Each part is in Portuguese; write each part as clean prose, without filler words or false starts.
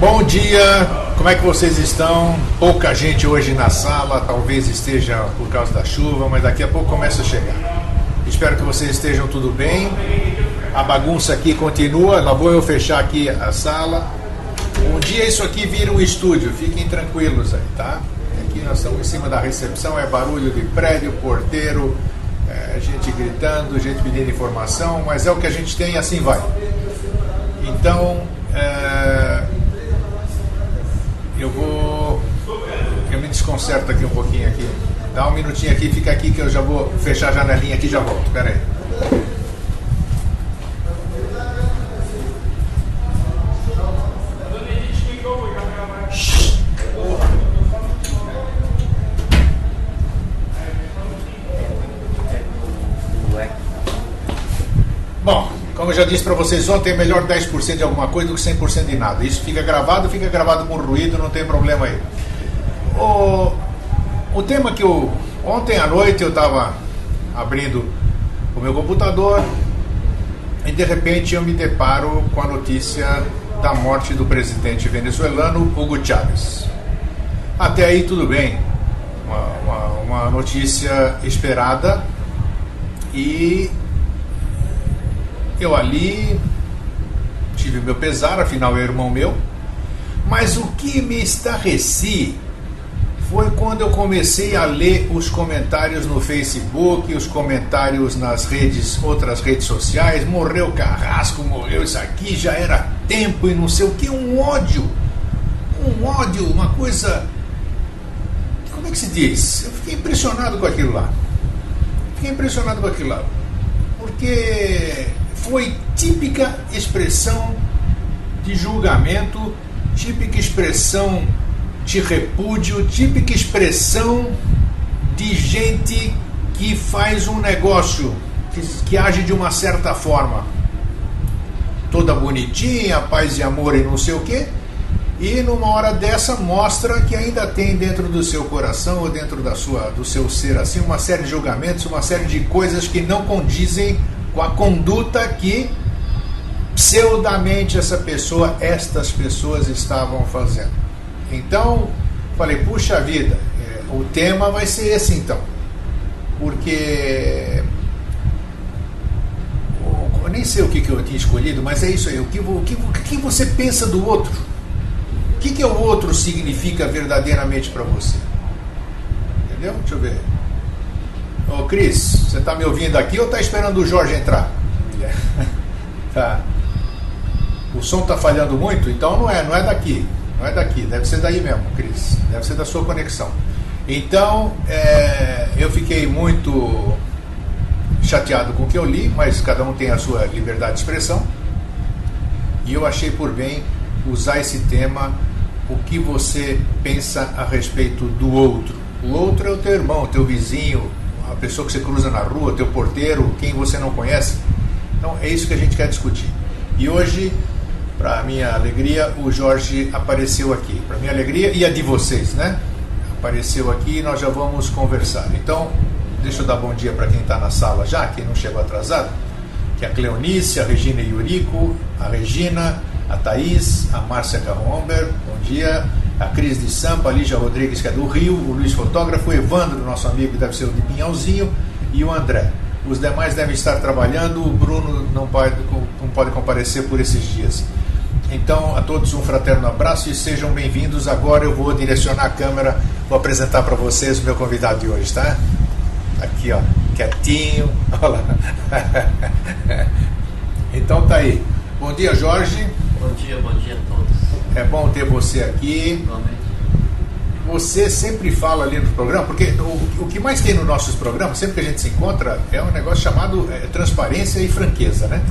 Bom dia, como é que vocês estão? Pouca gente hoje na sala, talvez esteja por causa da chuva, mas daqui a pouco começa a chegar. Espero que vocês estejam tudo bem. A bagunça aqui continua, lá vou eu fechar aqui a sala. Um dia isso aqui vira um estúdio, fiquem tranquilos aí, tá? Aqui nós estamos em cima da recepção, é barulho de prédio, porteiro, gente gritando, gente pedindo informação, mas é o que a gente tem e assim vai. Então, eu me desconcerto aqui um pouquinho aqui. Dá um minutinho aqui, fica aqui que eu já vou fechar a janelinha aqui e já volto. Espera aí. Bom, como eu já disse para vocês ontem, é melhor 10% de alguma coisa do que 100% de nada. Isso fica gravado com ruído, não tem problema aí. O tema que ontem à noite eu estava abrindo o meu computador e de repente eu me deparo com a notícia da morte do presidente venezuelano Hugo Chávez. Até aí tudo bem, uma notícia esperada, e eu ali tive meu pesar, afinal é irmão meu, mas o que me estarreci foi quando eu comecei a ler os comentários no Facebook, os comentários nas outras redes sociais. Morreu Carrasco, morreu isso aqui, já era tempo e não sei o que, um ódio, uma coisa, como é que se diz? Eu fiquei impressionado com aquilo lá, porque foi típica expressão de julgamento, típica expressão de repúdio, típica expressão de gente que faz um negócio, que age de uma certa forma, toda bonitinha, paz e amor e não sei o quê, e numa hora dessa mostra que ainda tem dentro do seu coração ou dentro do seu ser assim uma série de julgamentos, uma série de coisas que não condizem com a conduta que pseudamente estas pessoas estavam fazendo. Então, falei, puxa vida, o tema vai ser esse então, porque eu nem sei o que eu tinha escolhido, mas é isso aí, o que você pensa do outro? O que o outro significa verdadeiramente para você? Entendeu? Deixa eu ver. Ô Cris, você está me ouvindo aqui ou está esperando o Jorge entrar? Tá. O som está falhando muito, então não é daqui. Não é daqui, deve ser daí mesmo, Cris. Deve ser da sua conexão. Então, eu fiquei muito chateado com o que eu li, mas cada um tem a sua liberdade de expressão. E eu achei por bem usar esse tema, o que você pensa a respeito do outro. O outro é o teu irmão, o teu vizinho, a pessoa que você cruza na rua, teu porteiro, quem você não conhece. Então, é isso que a gente quer discutir. E hoje, para minha alegria, o Jorge apareceu aqui. Para minha alegria e a de vocês, né? Apareceu aqui e nós já vamos conversar. Então, deixa eu dar bom dia para quem está na sala já, quem não chegou atrasado, que é a Cleonice, a Regina Yuriko, a Regina, a Thaís, a Márcia Carromber, bom dia, a Cris de Sampa, a Lígia Rodrigues, que é do Rio, o Luiz Fotógrafo, o Evandro, nosso amigo, que deve ser o de Pinhalzinho, e o André. Os demais devem estar trabalhando, o Bruno não pode comparecer por esses dias. Então, a todos um fraterno abraço e sejam bem-vindos. Agora eu vou direcionar a câmera, vou apresentar para vocês o meu convidado de hoje, tá? Aqui, ó, quietinho, olha lá. Então tá aí. Bom dia, Jorge. Bom dia a todos. É bom ter você aqui. Igualmente. Você sempre fala ali no programa, porque o que mais tem nos nossos programas, sempre que a gente se encontra, é um negócio chamado transparência e franqueza, né?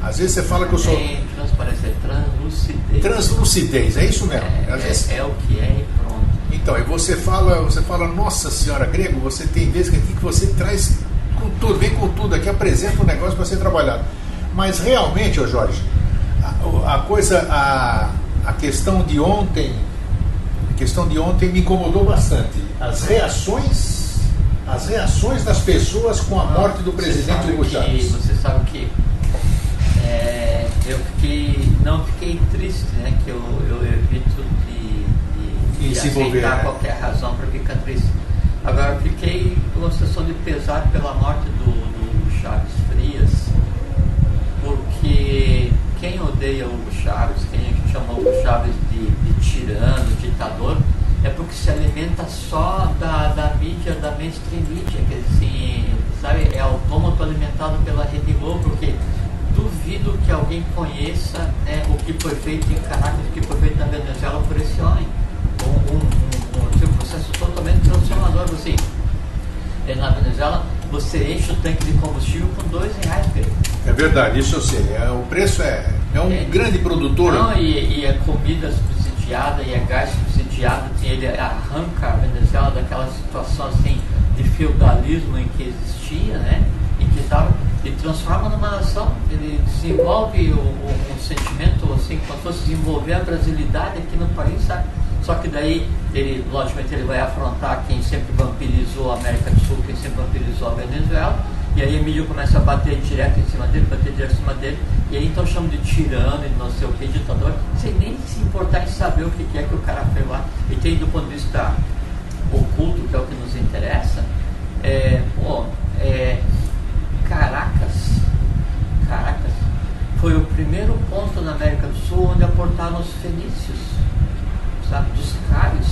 Às vezes você fala que eu sou... Transparência, é translucidez. Translucidez, é isso mesmo. Às vezes... é o que é e pronto. Então, e você fala, nossa senhora, Grego, você tem vezes aqui que você traz com tudo, vem com tudo aqui, apresenta um negócio para ser trabalhado. Mas realmente, ô Jorge, a questão de ontem me incomodou bastante. As reações das pessoas com a morte do presidente Hugo Chávez. Você sabe que não fiquei triste, né? Que eu evito de se envolver, aceitar qualquer razão para ficar triste. Agora, eu fiquei com uma sensação de pesar pela morte do Chaves Frias, porque quem odeia Hugo Chávez, quem chama Hugo Chávez de tirano, ditador, é porque se alimenta só da mídia, da mainstream mídia, que assim, sabe, é autômato alimentado pela Rede Globo, porque duvido que alguém conheça, né, o que foi feito em Caracas, o que foi feito na Venezuela por esse homem. Um processo totalmente transformador, assim. Na Venezuela, você enche o tanque de combustível com R$2, Pedro. É verdade, isso eu sei. O preço é um grande produtor. Não, e é comida subsidiada, e é gás subsidiado. Ele arranca a Venezuela daquela situação assim de feudalismo em que existia, né? E transforma numa nação. Ele desenvolve um sentimento assim, como se fosse desenvolver a brasilidade aqui no país, sabe? Só que daí, logicamente, ele vai afrontar quem sempre vampirizou a América do Sul, quem sempre vampirizou a Venezuela, e aí a mídia começa a bater direto em cima dele, e aí então chama de tirano, e não sei o que, ditador, sem nem se importar em saber o que é que o cara fez lá. E tem, do ponto de vista oculto, que é o que nos interessa, Caracas foi o primeiro ponto na América do Sul onde aportaram os fenícios, sabe, dos cários.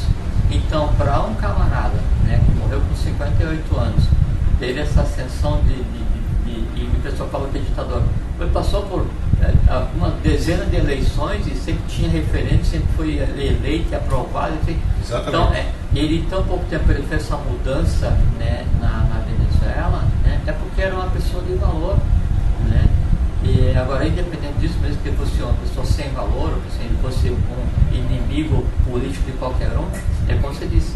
Então, para um camarada, né, que morreu com 58 anos, teve essa ascensão e o pessoal fala que é ditador, passou por uma dezena de eleições e sempre tinha referente, sempre foi eleito e aprovado. Assim. Então, ele em tão pouco tempo ele fez essa mudança, né, na Venezuela, né, é porque era uma pessoa de valor, né? E agora, independente disso, mesmo que ele fosse uma pessoa sem valor, ou se ele fosse um inimigo político de qualquer um, é como você disse,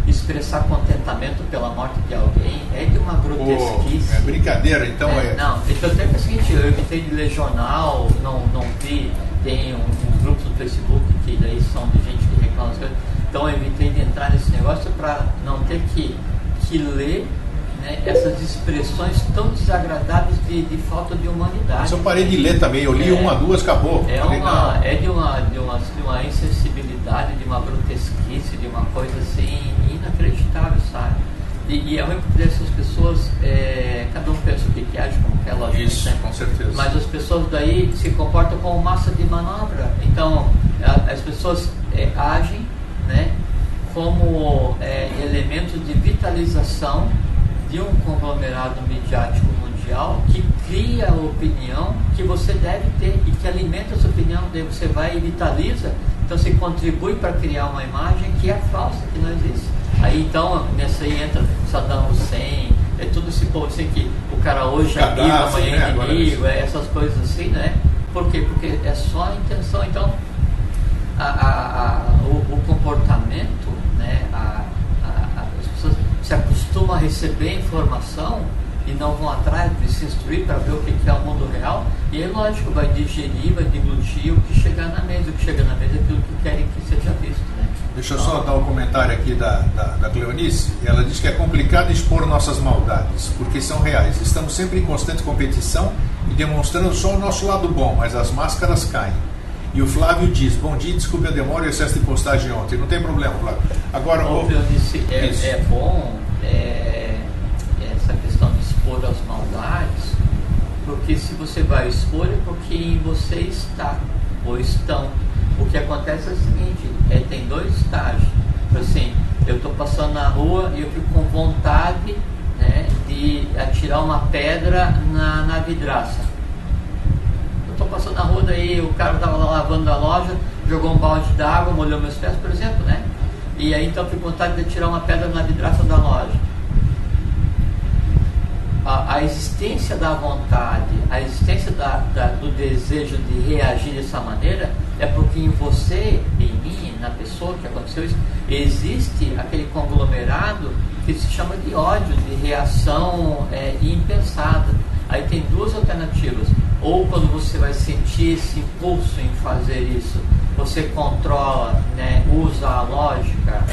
expressar contentamento pela morte de alguém é de uma grotesquice. É brincadeira, então Não, então tem que é o seguinte, eu evitei de ler jornal, não vi, tem uns grupos no Facebook que daí são de gente que reclama as coisas, então eu evitei de entrar nesse negócio para não ter que ler, né, essas expressões tão desagradáveis de falta de humanidade. Mas eu parei de ler também, eu li uma, duas, acabou. É de uma insensibilidade, de uma grotesquice, de uma coisa assim inacreditável, sabe? E é ruim porque essas pessoas, cada um pensa o que age, como quer, lógico. Isso, né? com certeza. Mas as pessoas daí se comportam como massa de manobra. Então, as pessoas agem, né, como elementos de vitalização de um conglomerado midiático mundial que cria a opinião que você deve ter e que alimenta essa opinião, daí você vai e vitaliza, então você contribui para criar uma imagem que é falsa, que não existe. Aí então, nessa aí entra Saddam Hussein, tudo esse povo assim que o cara hoje é amigo, amanhã é inimigo, essas coisas assim, né? Por quê? Porque é só a intenção. Então, o comportamento, né? As pessoas se acostumam a receber informação e não vão atrás de se instruir para ver o que é o mundo real, e aí lógico, vai digerir, vai deglutir o que chegar na mesa. O que chega na mesa é aquilo que querem que seja visto, né? Deixa eu só dar um comentário aqui da Cleonice. Ela diz que é complicado expor nossas maldades, porque são reais. Estamos sempre em constante competição e demonstrando só o nosso lado bom, mas as máscaras caem. E o Flávio diz: bom dia, desculpe a demora e o excesso de postagem ontem. Não tem problema, Flávio. Agora, Cleonice, é bom essa questão de expor as maldades, porque se você vai expor é porque em você está ou estão. O que acontece é o seguinte, tem dois estágios. Assim, eu estou passando na rua e eu fico com vontade, né, de atirar uma pedra na vidraça. Eu estou passando na rua, daí o cara estava lá lavando a loja, jogou um balde d'água, molhou meus pés, por exemplo, né? E aí então eu fico com vontade de atirar uma pedra na vidraça da loja. A existência da vontade, a existência do desejo de reagir dessa maneira é porque em você, em mim, na pessoa que aconteceu isso, existe aquele conglomerado que se chama de ódio, de reação impensada. Aí tem duas alternativas: ou quando você vai sentir esse impulso em fazer isso, você controla, né, usa a lógica,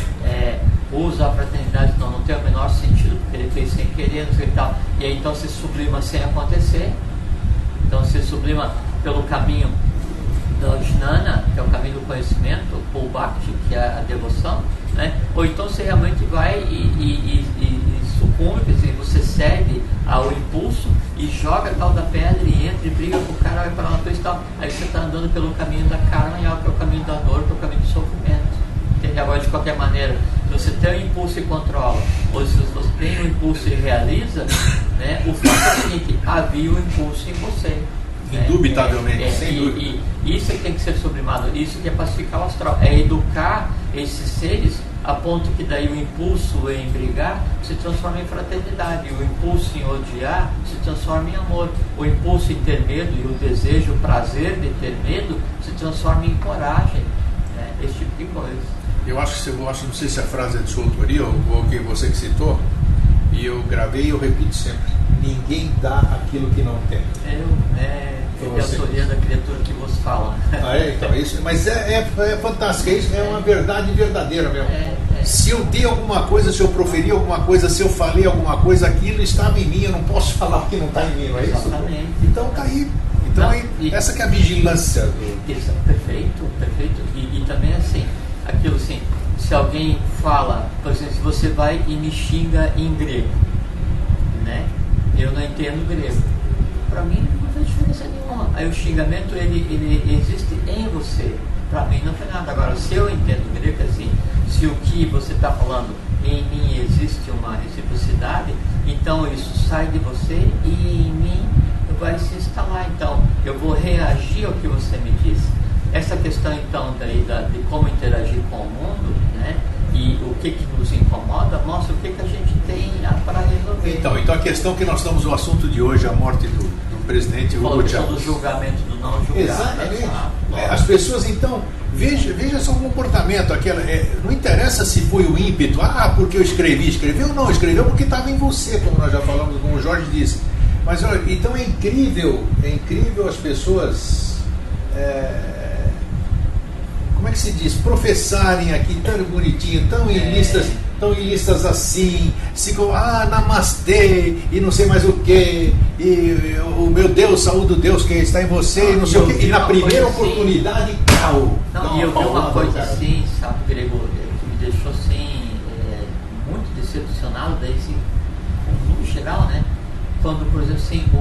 usa a fraternidade, não tem o menor sentido, porque ele fez sem querer, não sei o que tal, e aí então se sublima sem acontecer, Então você sublima pelo caminho do Jnana, que é o caminho do conhecimento, ou Bhakti, que é a devoção, né? Ou então você realmente vai e sucumbe, quer dizer, você cede ao impulso e joga a tal da pedra e entra e briga com o cara, vai parar na tua e tal. Aí você está andando pelo caminho da karma, que é o caminho da dor, que é o caminho do sofrimento. Entende? Agora, de qualquer maneira, se você tem um impulso e controla, ou se você tem um impulso e realiza, né, o fato é o seguinte: havia um impulso em você. Indubitavelmente, sem dúvida. E isso é que tem que ser sublimado, isso que é pacificar o astral, é educar esses seres a ponto que daí o impulso em brigar se transforma em fraternidade, o impulso em odiar se transforma em amor, o impulso em ter medo e o desejo, o prazer de ter medo se transforma em coragem, né? Esse tipo de coisa. Eu acho que não sei se a frase é de sua autoria ou que você que citou, e eu gravei e eu repito sempre: ninguém dá aquilo que não tem. É a autoria da criatura que vos fala. Então, isso, mas é fantástico, isso é uma verdade verdadeira mesmo. Se eu dei alguma coisa, se eu proferi alguma coisa, se eu falei alguma coisa, aquilo estava em mim, eu não posso falar que não está em mim, não é isso? Exatamente. Então está aí. Então, essa que é a vigilância. Isso, perfeito. E também assim, aquilo assim, se alguém fala, por exemplo, se você vai e me xinga em grego, né? Eu não entendo grego. Para mim não faz diferença nenhuma. Aí o xingamento ele existe em você. Para mim não foi nada. Agora, se eu entendo grego assim, se o que você está falando em mim existe uma reciprocidade, então isso sai de você e em mim vai se instalar. Então eu vou reagir ao que você me disse. Essa questão então daí de como interagir com o mundo, né? E o que nos incomoda, mostra o que a gente tem para resolver. Então a questão que nós estamos, o assunto de hoje, a morte do presidente Hugo Chávez. Do julgamento, do não julgamento. Exatamente. As pessoas, então, veja só o comportamento. Não interessa se foi o ímpeto, porque eu escreveu, não, escreveu porque estava em você, como nós já falamos, como o Jorge disse. Mas olha, então é incrível as pessoas. Como é que se diz? Professarem aqui tão bonitinho, tão em listas assim, namastê, e não sei mais o que, e o meu Deus, saúde do Deus que está em você, e não sei o que, e na primeira oportunidade, e eu vi uma coisa assim, sabe, Grego, que me deixou assim, muito decepcionado, daí assim, no geral, né? Quando, por exemplo, assim, o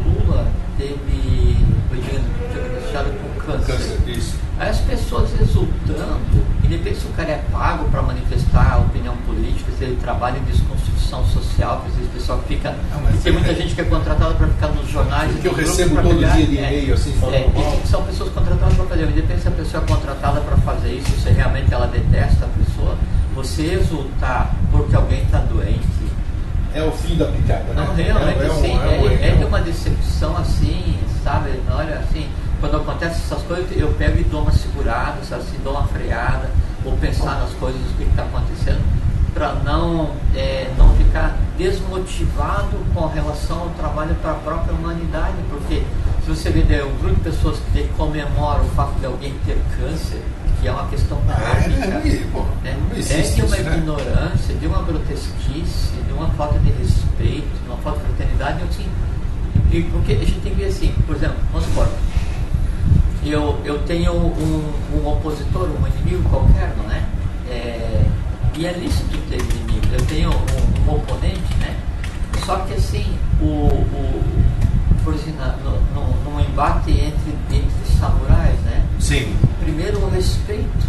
Lula foi diagnosticado com câncer. Isso. Aí as pessoas exultando, independente se o cara é pago para manifestar a opinião política, se ele trabalha em desconstrução social, que esse pessoal fica. Tem muita gente que é contratada para ficar nos jornais. Que eu recebo todo dia de e-mail assim falando mal. São pessoas contratadas para fazer. Independente se a pessoa é contratada para fazer isso, se realmente ela detesta a pessoa, você exultar porque alguém está doente. É o fim da picada, né? Não, realmente assim, é de uma decepção assim, sabe? Olha, assim, quando acontecem essas coisas, eu pego e dou uma segurada, sabe? Assim, dou uma freada, ou pensar nas coisas, o que está acontecendo, para não ficar desmotivado com relação ao trabalho para a própria humanidade, porque se você vê um grupo de pessoas que comemoram o fato de alguém ter câncer, que é uma questão kármica, de uma ignorância, de uma grotesquice, de uma falta de respeito, de uma falta de fraternidade, assim, porque a gente tem que ver assim, por exemplo, vamos supor, eu tenho um opositor, um inimigo qualquer, não é? E é lícito ter inimigo. Eu tenho um oponente, né? Só que assim, por exemplo, num embate entre samurais, né? Sim. Primeiro o respeito.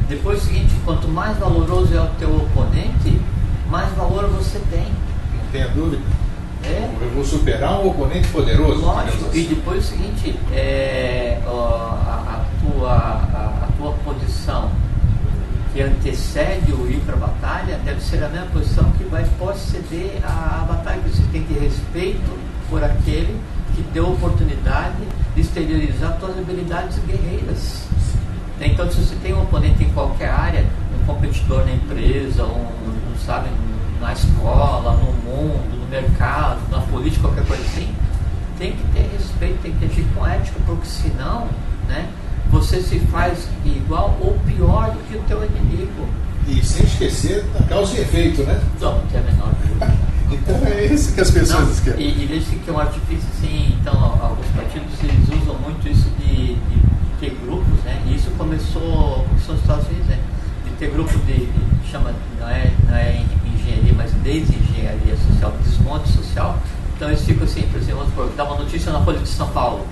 Depois o seguinte, quanto mais valoroso é o teu oponente, mais valor você tem. Não tenha dúvida. Eu vou superar um oponente poderoso. Lógico. E depois o seguinte, a tua posição que antecede o ir para a batalha deve ser a mesma posição que vai preceder a batalha. Você tem que ter respeito por aquele que deu oportunidade de exteriorizar suas habilidades guerreiras. Então, se você tem um oponente em qualquer área, um competidor na empresa, na escola, no mundo, no mercado, na política, qualquer coisa assim, tem que ter respeito, tem que agir com ética, porque senão, né, você se faz igual ou pior do que o teu inimigo. E sem esquecer da causa e efeito, né? Não tem a menor dúvida. Então é isso que as pessoas querem. E veja que é um artifício, assim, então, alguns partidos eles usam muito isso de ter grupos, né? E isso começou nos Estados Unidos, né? De ter grupo chama, não é engenharia, mas desengenharia social, desmonte social. Então eles ficam assim, por exemplo, dá uma notícia na Folha de São Paulo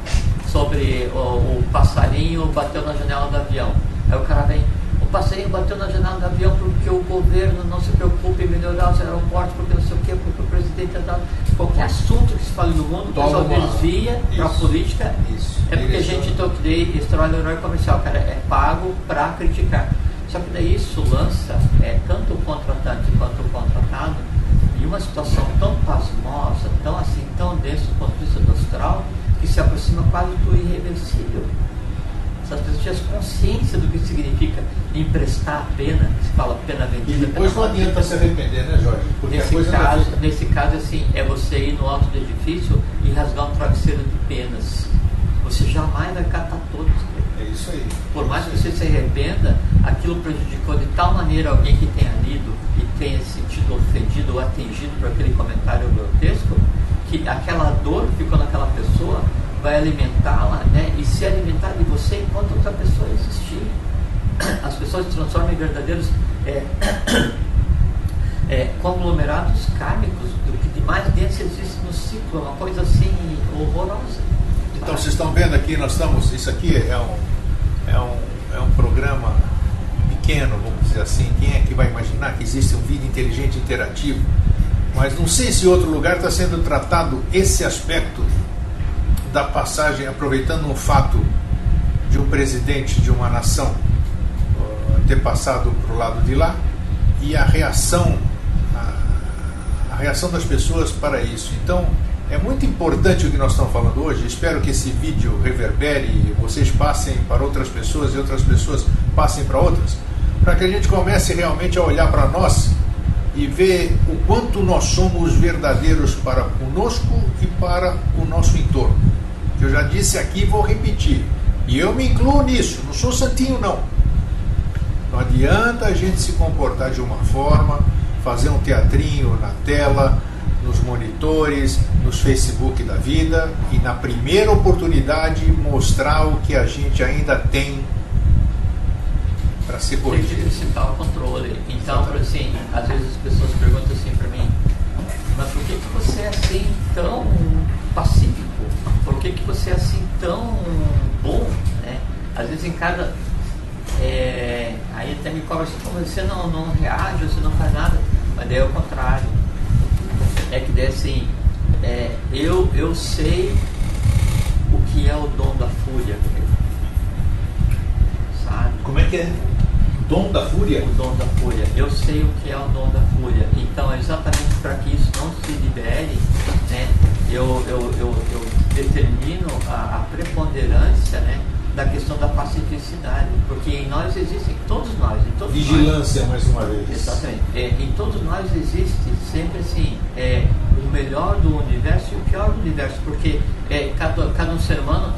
sobre o passarinho bateu na janela do avião. Aí o cara vem, o passarinho bateu na janela do avião porque o governo não se preocupa em melhorar os aeroportos, porque não sei o quê, porque o presidente é dado. Qualquer assunto que se fale no mundo, o pessoal desvia para a política. Isso. É porque a gente esse trabalho do herói comercial, cara, é pago para criticar. Só que daí isso lança tanto o contratante quanto o contratado em uma situação tão pasmosa, tão assim, tão densa do ponto de vista industrial, que se aproxima quase do irreversível. Se as pessoas tivessem consciência do que significa emprestar a pena, se fala pena vendida. E depois não adianta se arrepender, né, Jorge? Porque nesse caso, assim, é você ir no alto do edifício e rasgar um travesseiro de penas. Você jamais vai catar todos. É isso aí. Por mais que você se arrependa, aquilo prejudicou de tal maneira alguém que tenha lido e tenha se sentido ofendido ou atingido por aquele comentário grotesco, que aquela dor que ficou naquela pessoa vai alimentá-la, né? E se alimentar de você enquanto outra pessoa existir. As pessoas se transformam em verdadeiros conglomerados kármicos do que de mais denso existe no ciclo, uma coisa assim horrorosa. Então vocês estão vendo aqui, isso aqui é um programa pequeno, vamos dizer assim. Quem é que vai imaginar que existe um vídeo inteligente interativo? Mas não sei se em outro lugar está sendo tratado esse aspecto da passagem, aproveitando um fato de um presidente de uma nação ter passado para o lado de lá, e a reação das pessoas para isso. Então é muito importante o que nós estamos falando hoje. Espero que esse vídeo reverbere e vocês passem para outras pessoas e outras pessoas passem para outras, para que a gente comece realmente a olhar para nós e ver o quanto nós somos verdadeiros para conosco e para o nosso entorno. Eu já disse aqui e vou repetir, e eu me incluo nisso, não sou santinho não. Não adianta a gente se comportar de uma forma, fazer um teatrinho na tela, nos monitores, nos Facebook da vida, e na primeira oportunidade mostrar o que a gente ainda tem para ser corrigido. Tem que exercitar o controle. Então, assim, às vezes as pessoas perguntam assim para mim, mas por que você é assim tão pacífico? Por que você é assim tão bom? Né? Às vezes em cada... aí até me cobra assim, como você não reage, você não faz nada, mas daí é o contrário. É que daí assim, eu sei o que é o dom da fúria, sabe? Como é que é? Dom da fúria? O dom da fúria. Eu sei o que é o dom da fúria. Então, exatamente para que isso não se libere, né, eu determino a preponderância, né, da questão da pacificidade. Porque em nós existem, todos nós, em todos vigilância, nós, mais uma vez. Exatamente. Em todos nós existe sempre assim, o melhor do universo e o pior do universo. Porque cada um ser humano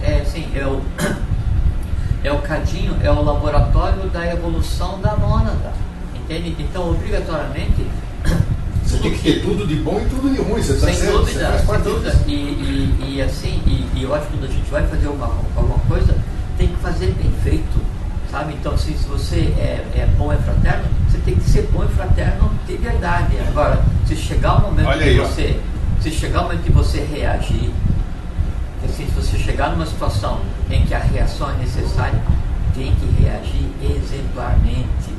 é o cadinho, é o laboratório da evolução da mônada, entende? Então, obrigatoriamente, você tem que ter tudo de bom e tudo de ruim, você está sem certo? dúvida, sem dúvida. E assim, eu acho que quando a gente vai fazer alguma coisa, tem que fazer bem feito, sabe? Então, se você é bom e fraterno, você tem que ser bom e fraterno de verdade. Agora, se chegar o momento de você reagir, assim, se você chegar numa situação em que a reação é necessária, tem que reagir exemplarmente,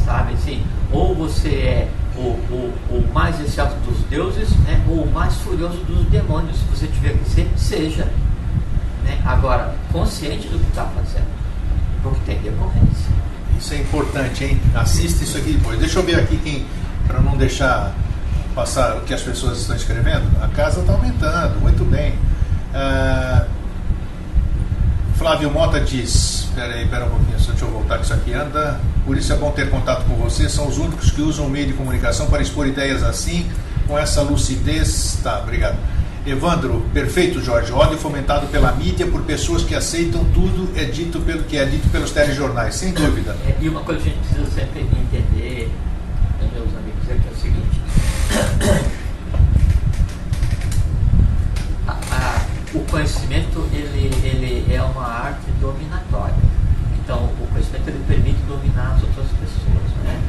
sabe? Assim, ou você é o mais excelso dos deuses, né? Ou o mais furioso dos demônios. Se você tiver que ser, seja, né? Agora, consciente do que está fazendo, porque tem decorrência. Isso é importante, hein? Assista isso aqui depois. Deixa eu ver aqui para não deixar passar o que as pessoas estão escrevendo. A casa está aumentando, muito bem. Flávio Mota diz, espera um pouquinho, deixa eu voltar que isso aqui anda. Por isso é bom ter contato com você, são os únicos que usam o meio de comunicação para expor ideias assim, com essa lucidez. Tá, obrigado. Evandro, perfeito, Jorge. Ódio fomentado pela mídia por pessoas que aceitam tudo é dito pelos telejornais, sem dúvida. E uma coisa que a gente precisa sempre entender, meus amigos, é que é o seguinte: o conhecimento ele é uma arte dominatória. Então, o conhecimento ele permite dominar as outras pessoas, né?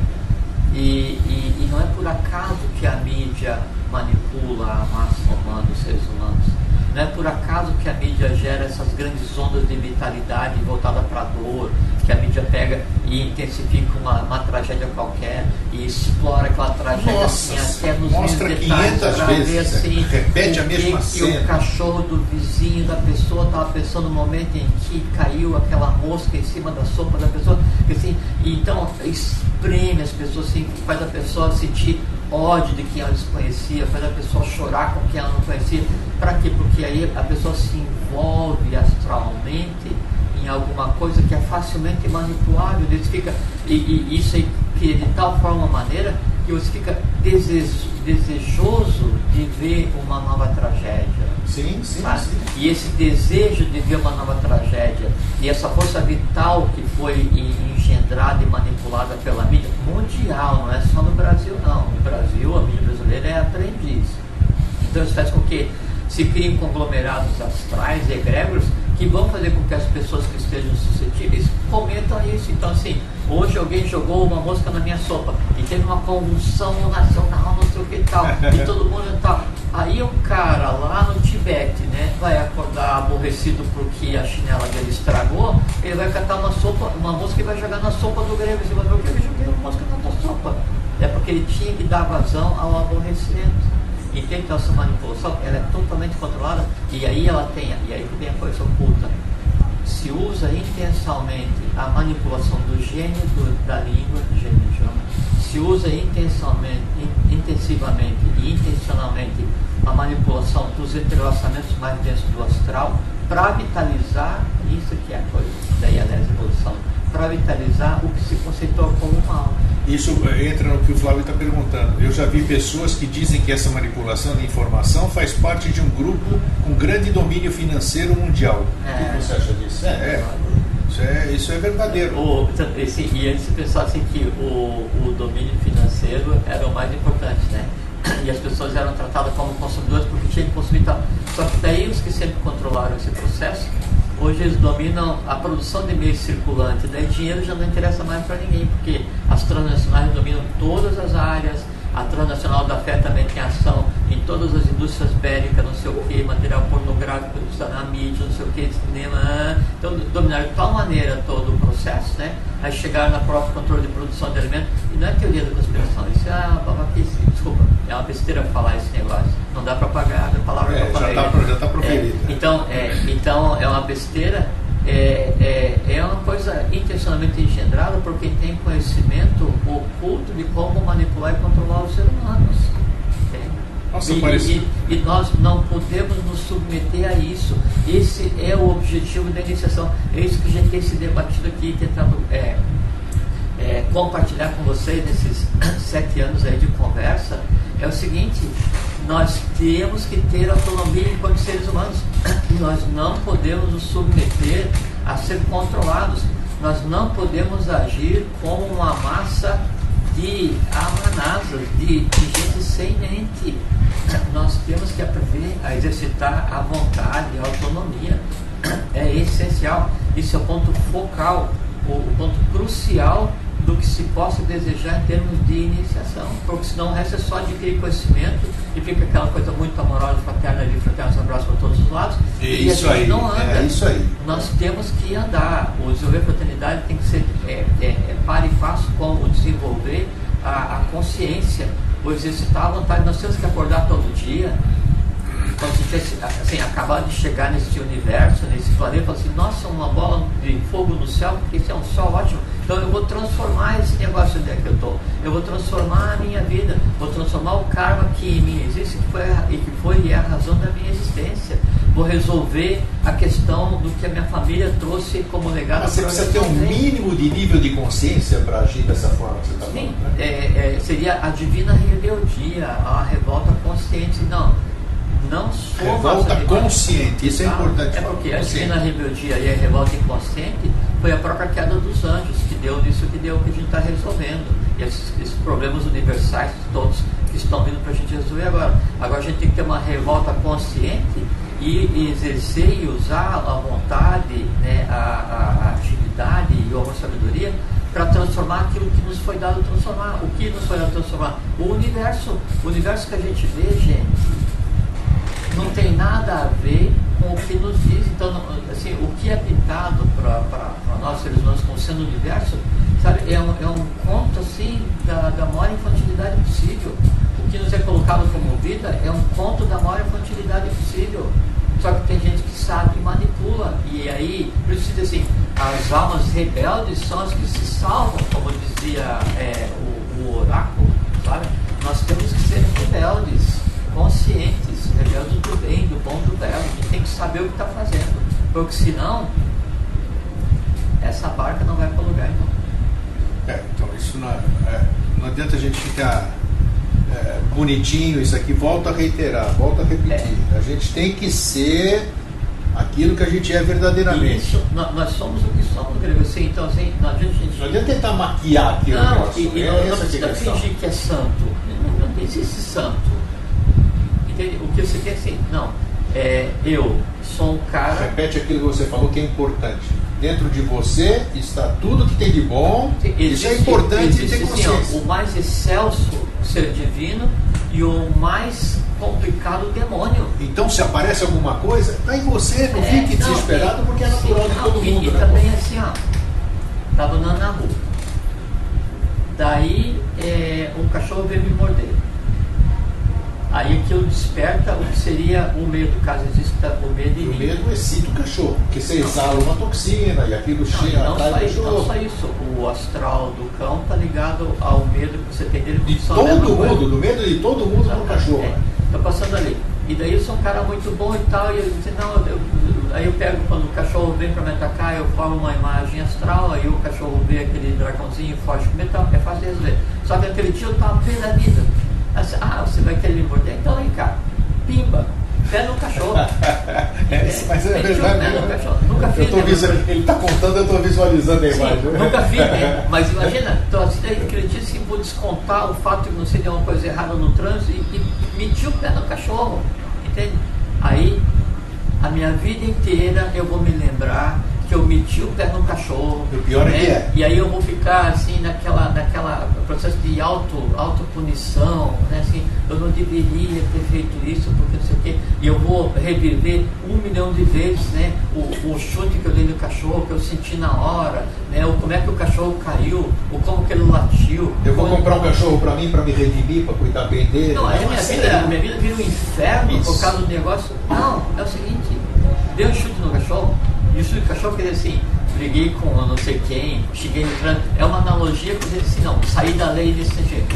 E não é por acaso que a mídia manipula a massa humana, os seres humanos. Não é por acaso que a mídia gera essas grandes ondas de vitalidade voltada para a dor, que a mídia pega e intensifica uma tragédia qualquer e explora aquela tragédia assim, até nos mostra detalhes, 500 vezes, assim, repete a mesma cena. O cachorro do vizinho da pessoa estava pensando no momento em que caiu aquela mosca em cima da sopa da pessoa, assim, então espreme as pessoas, assim, faz a pessoa sentir ódio de quem ela desconhecia, faz a pessoa chorar com quem ela não conhecia. Para quê? Porque aí a pessoa se envolve astralmente em alguma coisa que é facilmente manipulável. E isso aí cria de tal forma, maneira, que você fica desejoso de ver uma nova tragédia. Sim. E esse desejo de ver uma nova tragédia e essa força vital que foi engendrada e manipulada pela mídia mundial, não é só no Brasil não. No Brasil, a mídia brasileira é aprendiz. Então isso faz com que se criem conglomerados astrais e egrégoros que vão fazer com que as pessoas que estejam suscetíveis comentam isso. Então, assim, hoje alguém jogou uma mosca na minha sopa e teve uma convulsão nacional, não sei o que e tal, e todo mundo tal. Aí o cara lá no Tibete, né, vai acordar aborrecido porque a chinela dele estragou, ele vai catar uma mosca e vai jogar na sopa do grego. Você vai ver, por que eu joguei uma mosca na tua sopa? É porque ele tinha que dar vazão ao aborrecimento. Entende? Então essa manipulação ela é totalmente controlada e aí que vem a coisa oculta. Se usa intencionalmente a manipulação do gênio da língua, do gênio do idioma, se usa intensivamente e intencionalmente a manipulação dos entrelaçamentos mais densos do astral para vitalizar isso que é a coisa, daí aliás a evolução, para vitalizar o que se conceitou como mal. Isso entra no que o Flávio está perguntando. Eu já vi pessoas que dizem que essa manipulação de informação faz parte de um grupo com grande domínio financeiro mundial. O que você acha disso? Isso é verdadeiro. E antes se pensava assim que o domínio financeiro era o mais importante, né? E as pessoas eram tratadas como consumidores porque tinham que consumir tal. Só que daí os que sempre controlaram esse processo, hoje eles dominam a produção de meios circulantes, daí dinheiro já não interessa mais para ninguém, porque as transnacionais dominam todas as áreas, a transnacional da fé também tem ação em todas as indústrias bélicas, não sei o que, material pornográfico, na mídia, não sei o que, cinema, então dominaram de tal maneira todo o processo, né? Aí chegaram no próprio controle de produção de alimentos, e não é teoria da conspiração, isso é babaquice, desculpa, é uma besteira falar esse negócio, não dá para pagar a palavra que eu falei. Já está proferido. Então é uma besteira, é uma coisa intencionalmente engendrada por quem tem conhecimento oculto de como manipular e controlar os seres humanos. Nossa, e nós não podemos nos submeter a isso. Esse é o objetivo da iniciação. É isso que a gente tem se debatido aqui, tentando compartilhar com vocês nesses 7 anos aí de conversa. É o seguinte: nós temos que ter autonomia enquanto seres humanos. Nós não podemos nos submeter a ser controlados. Nós não podemos agir como uma massa de amanasas, de gente sem mente. Nós temos que aprender a exercitar a vontade, a autonomia. É essencial. Isso é o ponto focal, o ponto crucial do que se possa desejar em termos de iniciação, porque senão o resto é só adquirir conhecimento e fica aquela coisa muito amorosa, fraterna ali, fraternos abraços para todos os lados, e a gente não anda. É isso aí. Nós temos que andar. O desenvolver a fraternidade tem que ser par e passo com o desenvolver a consciência, o exercitar a vontade. Nós temos que acordar todo dia. Quando você tivesse assim, acabado de chegar nesse universo, nesse planeta, fala assim: nossa, uma bola de fogo no céu, porque isso é um sol ótimo, então eu vou transformar esse negócio onde é que eu estou, eu vou transformar a minha vida, vou transformar o karma que em mim existe, que foi e é a razão da minha existência, vou resolver a questão do que a minha família trouxe como legado. Mas você precisa ter um mínimo de nível de consciência para agir dessa forma que você está falando, né? Seria a divina rebeldia, a revolta consciente. Não sou revolta consciente, isso é importante. É porque a divina rebeldia e a revolta inconsciente foi a própria queda dos anjos que deu nisso que a gente está resolvendo. E esses problemas universais todos que estão vindo para a gente resolver agora. Agora a gente tem que ter uma revolta consciente e exercer e usar a vontade, né, a atividade e a sabedoria para transformar aquilo que nos foi dado transformar. O que nos foi dado transformar? O universo que a gente vê, gente, não tem nada a ver com o que nos diz. Então, assim, o que é pintado para nós seres humanos como sendo o universo, sabe, é um conto assim da maior infantilidade possível. O que nos é colocado como vida é um conto da maior infantilidade possível. Só que tem gente que sabe e manipula. E aí, por isso se diz assim, as almas rebeldes são as que se salvam, como dizia o oráculo, sabe? Nós temos que ser rebeldes, conscientes, rebeldes do bem, do bom, do belo. A gente tem que saber o que está fazendo, porque senão essa barca não vai para lugar nenhum. Então isso não adianta a gente ficar bonitinho, isso aqui, volta a reiterar, volta a repetir. A gente tem que ser aquilo que a gente é verdadeiramente. Isso, nós somos o que somos, Grego. Assim, então, assim, não adianta tentar maquiar aquilo. Não, não precisa fingir que é santo. Não existe santo. Entende? O que você quer assim, não. Eu sou um cara. Repete aquilo que você falou que é importante. Dentro de você está tudo que tem de bom. Isso é importante ter consciência. Assim, o mais excelso ser divino e o mais complicado demônio. Então, se aparece alguma coisa, está em você, não fique desesperado, porque é natural de todo mundo. E também assim, estava andando na rua. Daí um cachorro veio me morder. Aí aquilo desperta o que seria o medo, caso exista o medo em mim. O medo excita o cachorro, porque você exala uma toxina e aquilo chega atrás do cachorro. Não só isso, o astral do cão está ligado ao medo que você tem dele. De todo mundo, do medo de todo mundo no cachorro. Estou passando ali. E daí eu sou um cara muito bom e tal, e eu disse, não, aí eu pego, quando o cachorro vem para me atacar, eu formo uma imagem astral, aí o cachorro vê aquele dragãozinho forte com metal, é fácil de resolver. Só que aquele dia eu estava pé da vida. Assim, você vai querer me morder? Então vem cá, pimba, pé no cachorro. Mas é verdade. Pé no cachorro. Nunca fiz. Ele está contando, eu estou visualizando a imagem. Nunca fiz, né? Mas imagina, então, assim, aquele dia assim, vou descontar o fato de que você deu uma coisa errada no trânsito e meti o pé no cachorro, entende? Aí, a minha vida inteira eu vou me lembrar que eu meti o pé no cachorro. O pior é que é. E aí eu vou ficar assim naquela processo de autopunição, né? Assim, eu não deveria ter feito isso, porque não sei o quê. E eu vou reviver 1 milhão de vezes, né? O chute que eu dei no cachorro, que eu senti na hora, né? O como é que o cachorro caiu, o como que ele latiu. Eu vou comprar um cachorro para mim, para me redimir, para cuidar bem dele. Não, minha vida vira um inferno por causa do negócio. Não, é o seguinte, deu um chute no cachorro. E o chute do cachorro quer dizer assim, briguei com não sei quem, cheguei no trânsito. É uma analogia que dizer assim, não, saí da lei desse jeito.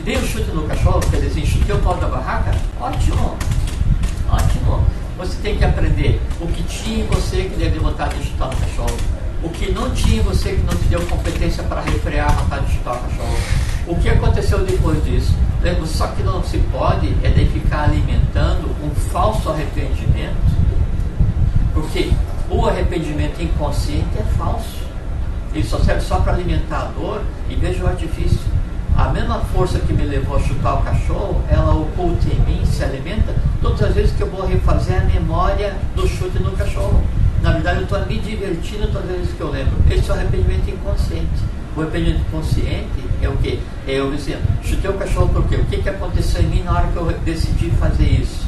Dei um chute no cachorro, quer dizer assim, chutei o pau da barraca, ótimo. Você tem que aprender o que tinha em você que deu vontade de chutar no cachorro. O que não tinha em você que não te deu competência para refrear a vontade de chutar o cachorro. O que aconteceu depois disso? Só que não se pode é daí ficar alimentando um falso arrependimento. Porque o arrependimento inconsciente é falso. Ele só serve só para alimentar a dor. E veja o artifício. A mesma força que me levou a chutar o cachorro, ela oculta em mim, se alimenta, todas as vezes que eu vou refazer a memória do chute no cachorro. Na verdade, eu estou me divertindo todas as vezes que eu lembro. Esse é o arrependimento inconsciente. O arrependimento consciente é o quê? É eu dizendo, chutei o cachorro por quê? O que aconteceu em mim na hora que eu decidi fazer isso?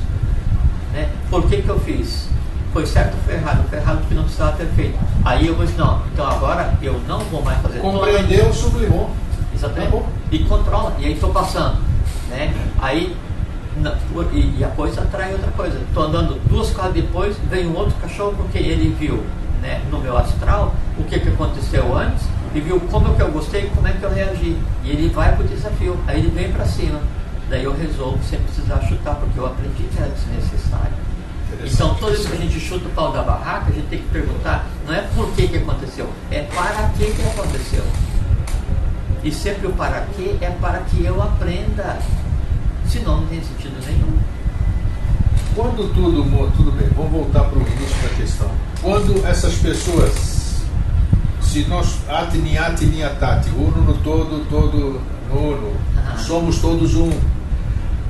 Né? Por que eu fiz? Foi certo ou foi errado? Foi errado porque não precisava ter feito. Aí eu vou dizer, não, então agora eu não vou mais fazer. Compreendeu, sublimou. Exatamente. Tá, e controla. E aí estou passando. Né? Aí, e a coisa atrai outra coisa. Estou andando 2 quadras depois, vem um outro cachorro porque ele viu, né, no meu astral o que aconteceu antes e viu como que eu gostei e como é que eu reagi. E ele vai para o desafio. Aí ele vem para cima. Daí eu resolvo sem precisar chutar, porque eu aprendi que era desnecessário. Então, toda vez que a gente chuta o pau da barraca, a gente tem que perguntar, não é por que aconteceu, é para que aconteceu. E sempre o para que é para que eu aprenda. Senão não tem sentido nenhum. Quando tudo bem, vamos voltar para o início da questão. Quando essas pessoas, se nós atni atati, uno no todo no uno, somos todos um.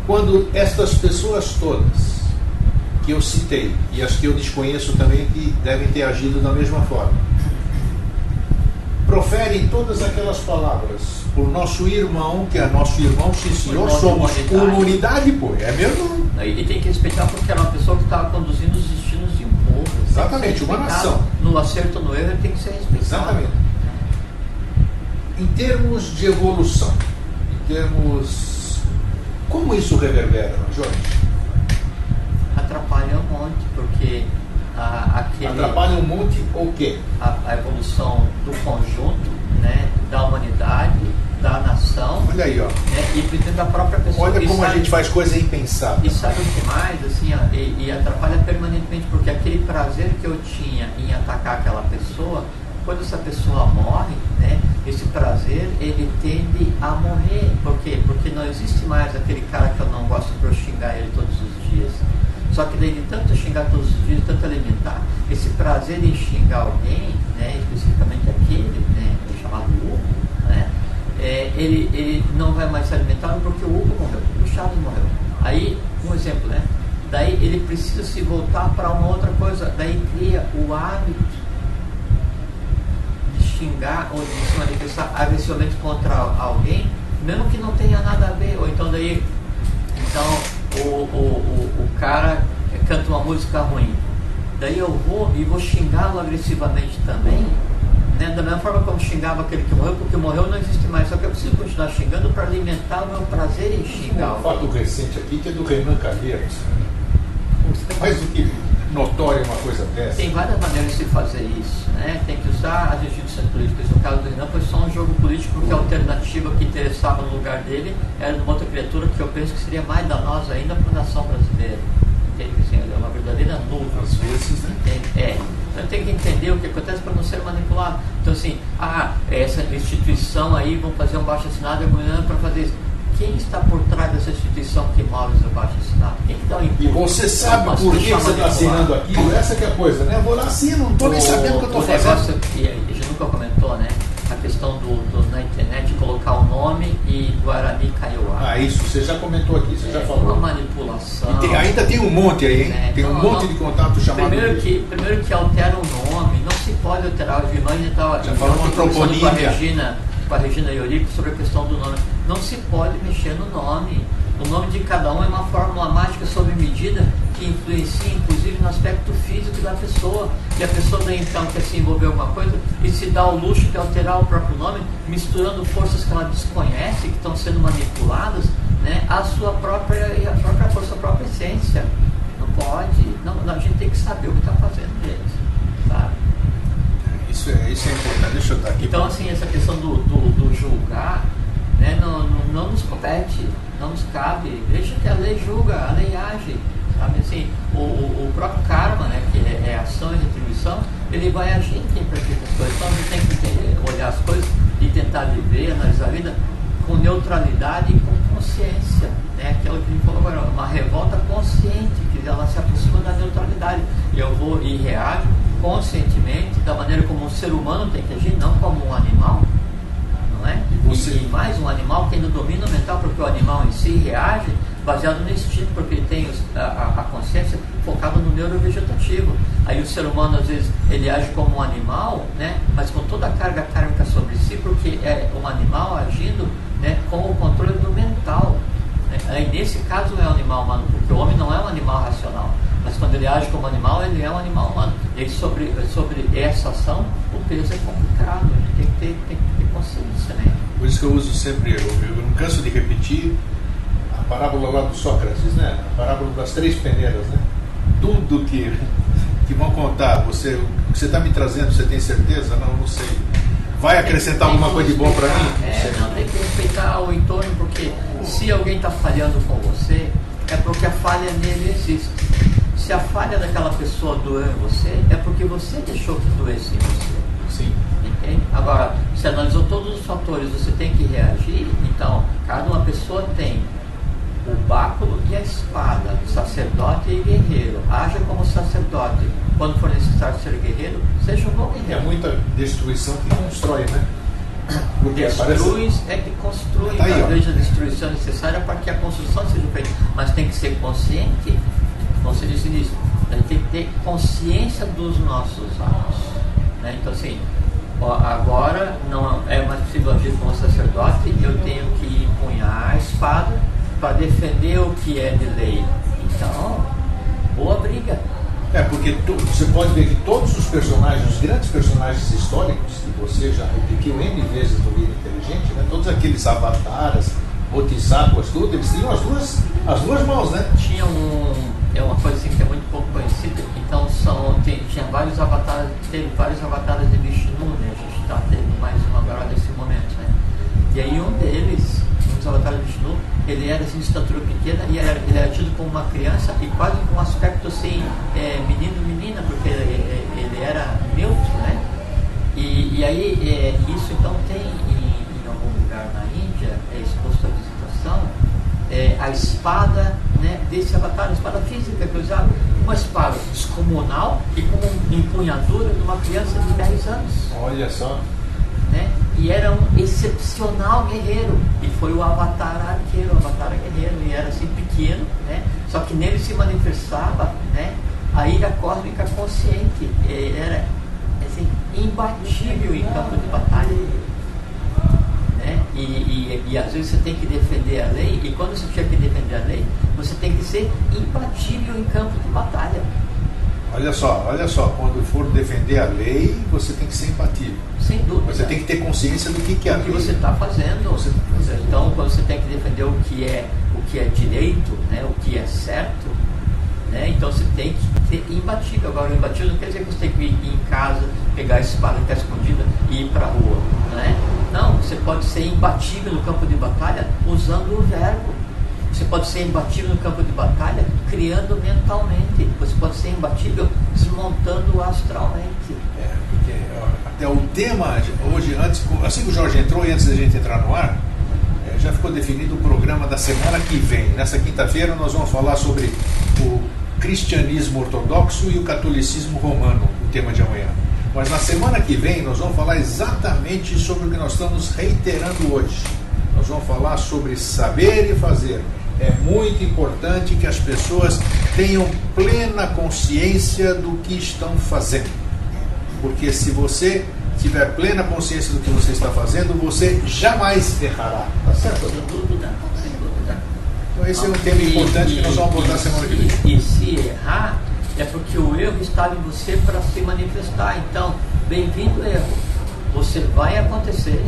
Quando estas pessoas todas que eu citei, e as que eu desconheço também, que devem ter agido da mesma forma, proferem todas aquelas palavras: por nosso irmão, que é nosso irmão, sim senhor, somos uma unidade, pô, é mesmo? E tem que respeitar porque era uma pessoa que estava conduzindo os destinos de um povo. Exatamente, uma nação. No acerto ou no erro, ele tem que ser respeitado. Exatamente. Em termos de evolução, em termos... Como isso reverbera, Jorge? Atrapalha um monte, porque atrapalha um monte o quê? A evolução do conjunto, né, da humanidade, da nação. Olha aí, ó. Né, e dentro da própria pessoa. Olha como a gente faz coisa impensada. E sabe o que mais? Assim, ó, e atrapalha permanentemente, porque aquele prazer que eu tinha em atacar aquela pessoa, quando essa pessoa morre, né, esse prazer ele tende a morrer. Por quê? Porque não existe mais aquele cara que eu não gosto para eu xingar ele todos os dias. Só que daí de tanto xingar todos os dias, tanto alimentar, esse prazer em xingar alguém, né, especificamente aquele, né, chamado Hugo, né, ele não vai mais ser alimentado porque o Hugo morreu, o Chaves morreu. Aí, um exemplo, né, daí ele precisa se voltar para uma outra coisa, daí cria o hábito de xingar ou de se manifestar agressivamente contra alguém, mesmo que não tenha nada a ver, ou então daí, o cara canta uma música ruim, daí eu vou e vou xingá-lo agressivamente também, né? Da mesma forma como xingava aquele que morreu, porque morreu não existe mais, só que eu preciso continuar xingando para alimentar o meu prazer em xingar. Um fato recente aqui que é do Renan Calheiros, mais do que notória uma coisa dessa. Tem várias maneiras de se fazer isso, né? Tem que usar as instituições políticas. No caso do Renan foi só um jogo político, porque a alternativa que interessava no lugar dele era uma outra criatura que eu penso que seria mais danosa ainda para a nação brasileira. Entende? Assim, é uma verdadeira nuvem. Às vezes, né? Então tem que entender o que acontece para não ser manipulado. Então assim, essa instituição aí, vão fazer um baixo assinado para fazer isso. Quem está por trás dessa instituição que move o baixo assinado? Quem que dá o impulso? E você sabe por que você está assinando aquilo? Essa que é a coisa, né? Eu vou lá assino, não estou nem sabendo o que eu estou fazendo. O negócio que a gente nunca comentou, né? A questão na internet colocar o nome e Guarani Kaiowá. Isso você já comentou aqui, você já falou. Uma manipulação. E ainda tem um monte aí, hein? Tem um monte de contato chamado. Primeiro que altera o nome, não se pode alterar. Os irmãos já falou uma toponímia. Com a Regina Iorico sobre a questão do nome. Não se pode mexer no nome. O nome de cada um é uma fórmula mágica sob medida que influencia, inclusive, no aspecto físico da pessoa. E a pessoa daí, então, quer se envolver em alguma coisa e se dá o luxo de alterar o próprio nome, misturando forças que ela desconhece, que estão sendo manipuladas, né, a sua própria força, a própria essência. Não pode. Não, a gente tem que saber o que está fazendo, gente. Sabe? Isso é importante. Deixa eu dar aqui. Então, assim, essa questão do julgar, né, não nos compete, não nos cabe. Deixa que a lei julga, a lei age. Sabe? Assim, o próprio karma, né, que é ação e retribuição, ele vai agir em quem pratica as coisas. Então, a gente tem que olhar as coisas e tentar viver, analisar a vida com neutralidade e com consciência. Né? Aquilo que a gente falou agora, uma revolta consciente, que ela se aproxima da neutralidade. E eu vou e reajo conscientemente, da maneira como um ser humano tem que agir, não como um animal, não é? E mais um animal que ainda domina o mental, porque o animal em si reage baseado no instinto, porque ele tem a consciência focada no neurovegetativo. Aí o ser humano, às vezes, ele age como um animal, né? Mas com toda a carga kármica sobre si, porque é um animal agindo, né, com o controle do mental. Né? Aí, nesse caso, é um animal humano, porque o homem não é um animal racional. Mas quando ele age como animal, ele é um animal humano. E aí, sobre essa ação, o peso é complicado. A gente tem que ter consciência, né? Por isso que eu uso sempre, eu não canso de repetir a parábola lá do Sócrates, né? A parábola das 3 peneiras, né? Tudo que vão contar, o que você está me trazendo, você tem certeza? Não sei. Vai acrescentar alguma coisa de bom para mim? Não, tem que respeitar o entorno, porque se alguém está falhando com você, é porque a falha nele existe. Se a falha daquela pessoa doeu em você, é porque você deixou que doesse em você. Sim. Entende? Agora, você analisou todos os fatores, você tem que reagir. Então, cada uma pessoa tem o báculo e a espada, sacerdote e guerreiro. Haja como sacerdote. Quando for necessário ser guerreiro, seja um bom guerreiro. É muita destruição que constrói, né? Porque destrui é que constrói. Tá aí, talvez a destruição necessária para que a construção seja feita. Mas tem que ser consciente como você disse nisso, a gente tem que ter consciência dos nossos atos, né? Então assim, agora não é mais possível agir como sacerdote, eu tenho que empunhar a espada para defender o que é de lei. Então, boa briga. Porque você pode ver que todos os personagens, os grandes personagens históricos, que você já repetiu N vezes no Vida Inteligente, né? Todos aqueles avataras, bodhisattvas, tudo, eles tinham as duas mãos, né? Tinha uma coisa assim que é muito pouco conhecida, então tinha vários avatares, teve vários avatares de Vishnu, né? A gente está tendo mais uma agora nesse momento, né? E aí um dos avatares de Vishnu, ele era assim, de estatura pequena e ele era tido como uma criança e quase com um aspecto assim, menino-menina, porque ele era neutro, né? E aí isso então tem em algum lugar na Índia, exposto à visitação, a espada, né, desse avatar, a espada física que eu usava, uma espada descomunal e com uma empunhadura de uma criança de 10 anos. Olha só. Né? E era um excepcional guerreiro, e foi o avatar arqueiro, o avatar guerreiro, e era assim pequeno, né? Só que nele se manifestava, né, a ira cósmica consciente. Era assim, imbatível em campo de batalha, né? E às vezes você tem que defender a lei, e quando você tiver que defender a lei, você tem que ser imbatível em campo de batalha. Olha só, quando for defender a lei, você tem que ser imbatível. Sem dúvida. Você tem que ter consciência do que é a lei. O que você está fazendo. Então, quando você tem que defender o que é direito, né, o que é certo, né, então você tem que ser imbatível. Agora, o imbatível não quer dizer que você tem que ir em casa, pegar a espada que está escondida e ir para a rua. Né? Não, você pode ser imbatível no campo de batalha usando o verbo. Você pode ser imbatível no campo de batalha criando mentalmente. Você pode ser imbatível desmontando astralmente. Porque até o tema hoje, assim que o Jorge entrou e antes da gente entrar no ar, já ficou definido o programa da semana que vem. Nessa quinta-feira nós vamos falar sobre o cristianismo ortodoxo e o catolicismo romano, o tema de amanhã. Mas na semana que vem nós vamos falar exatamente sobre o que nós estamos reiterando hoje. Nós vamos falar sobre saber e fazer. É muito importante que as pessoas tenham plena consciência do que estão fazendo. Porque se você tiver plena consciência do que você está fazendo, você jamais errará. Tá certo? Sem dúvida. Então esse é um tema importante que nós vamos abordar semana que vem. E se errar, é porque o erro estava em você para se manifestar. Então, bem-vindo erro. Você vai acontecer,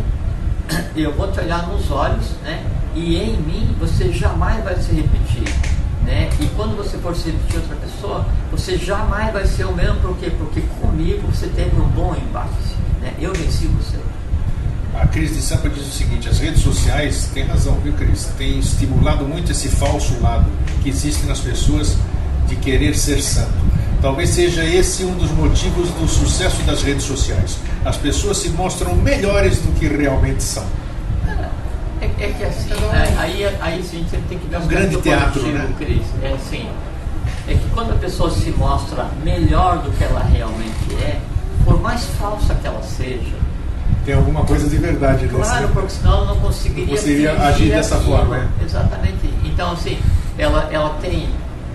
eu vou te olhar nos olhos, né? E em mim você jamais vai se repetir, né? E quando você for se repetir outra pessoa, você jamais vai ser o mesmo. Por quê? Porque comigo você teve um bom embate, né? Eu venci você. A Cris de Sampa diz o seguinte: as redes sociais, tem razão, viu, Cris? Tem estimulado muito esse falso lado que existe nas pessoas de querer ser santo. Talvez seja esse um dos motivos do sucesso das redes sociais. As pessoas se mostram melhores do que realmente são. É que assim, aí a gente tem que ver um grande teatro, né? Cris. É assim, é que quando a pessoa se mostra melhor do que ela realmente é, por mais falsa que ela seja, tem alguma coisa de verdade nisso. Claro, porque senão ela não conseguiria agir dessa forma. Né? Exatamente. Então, assim, ela tem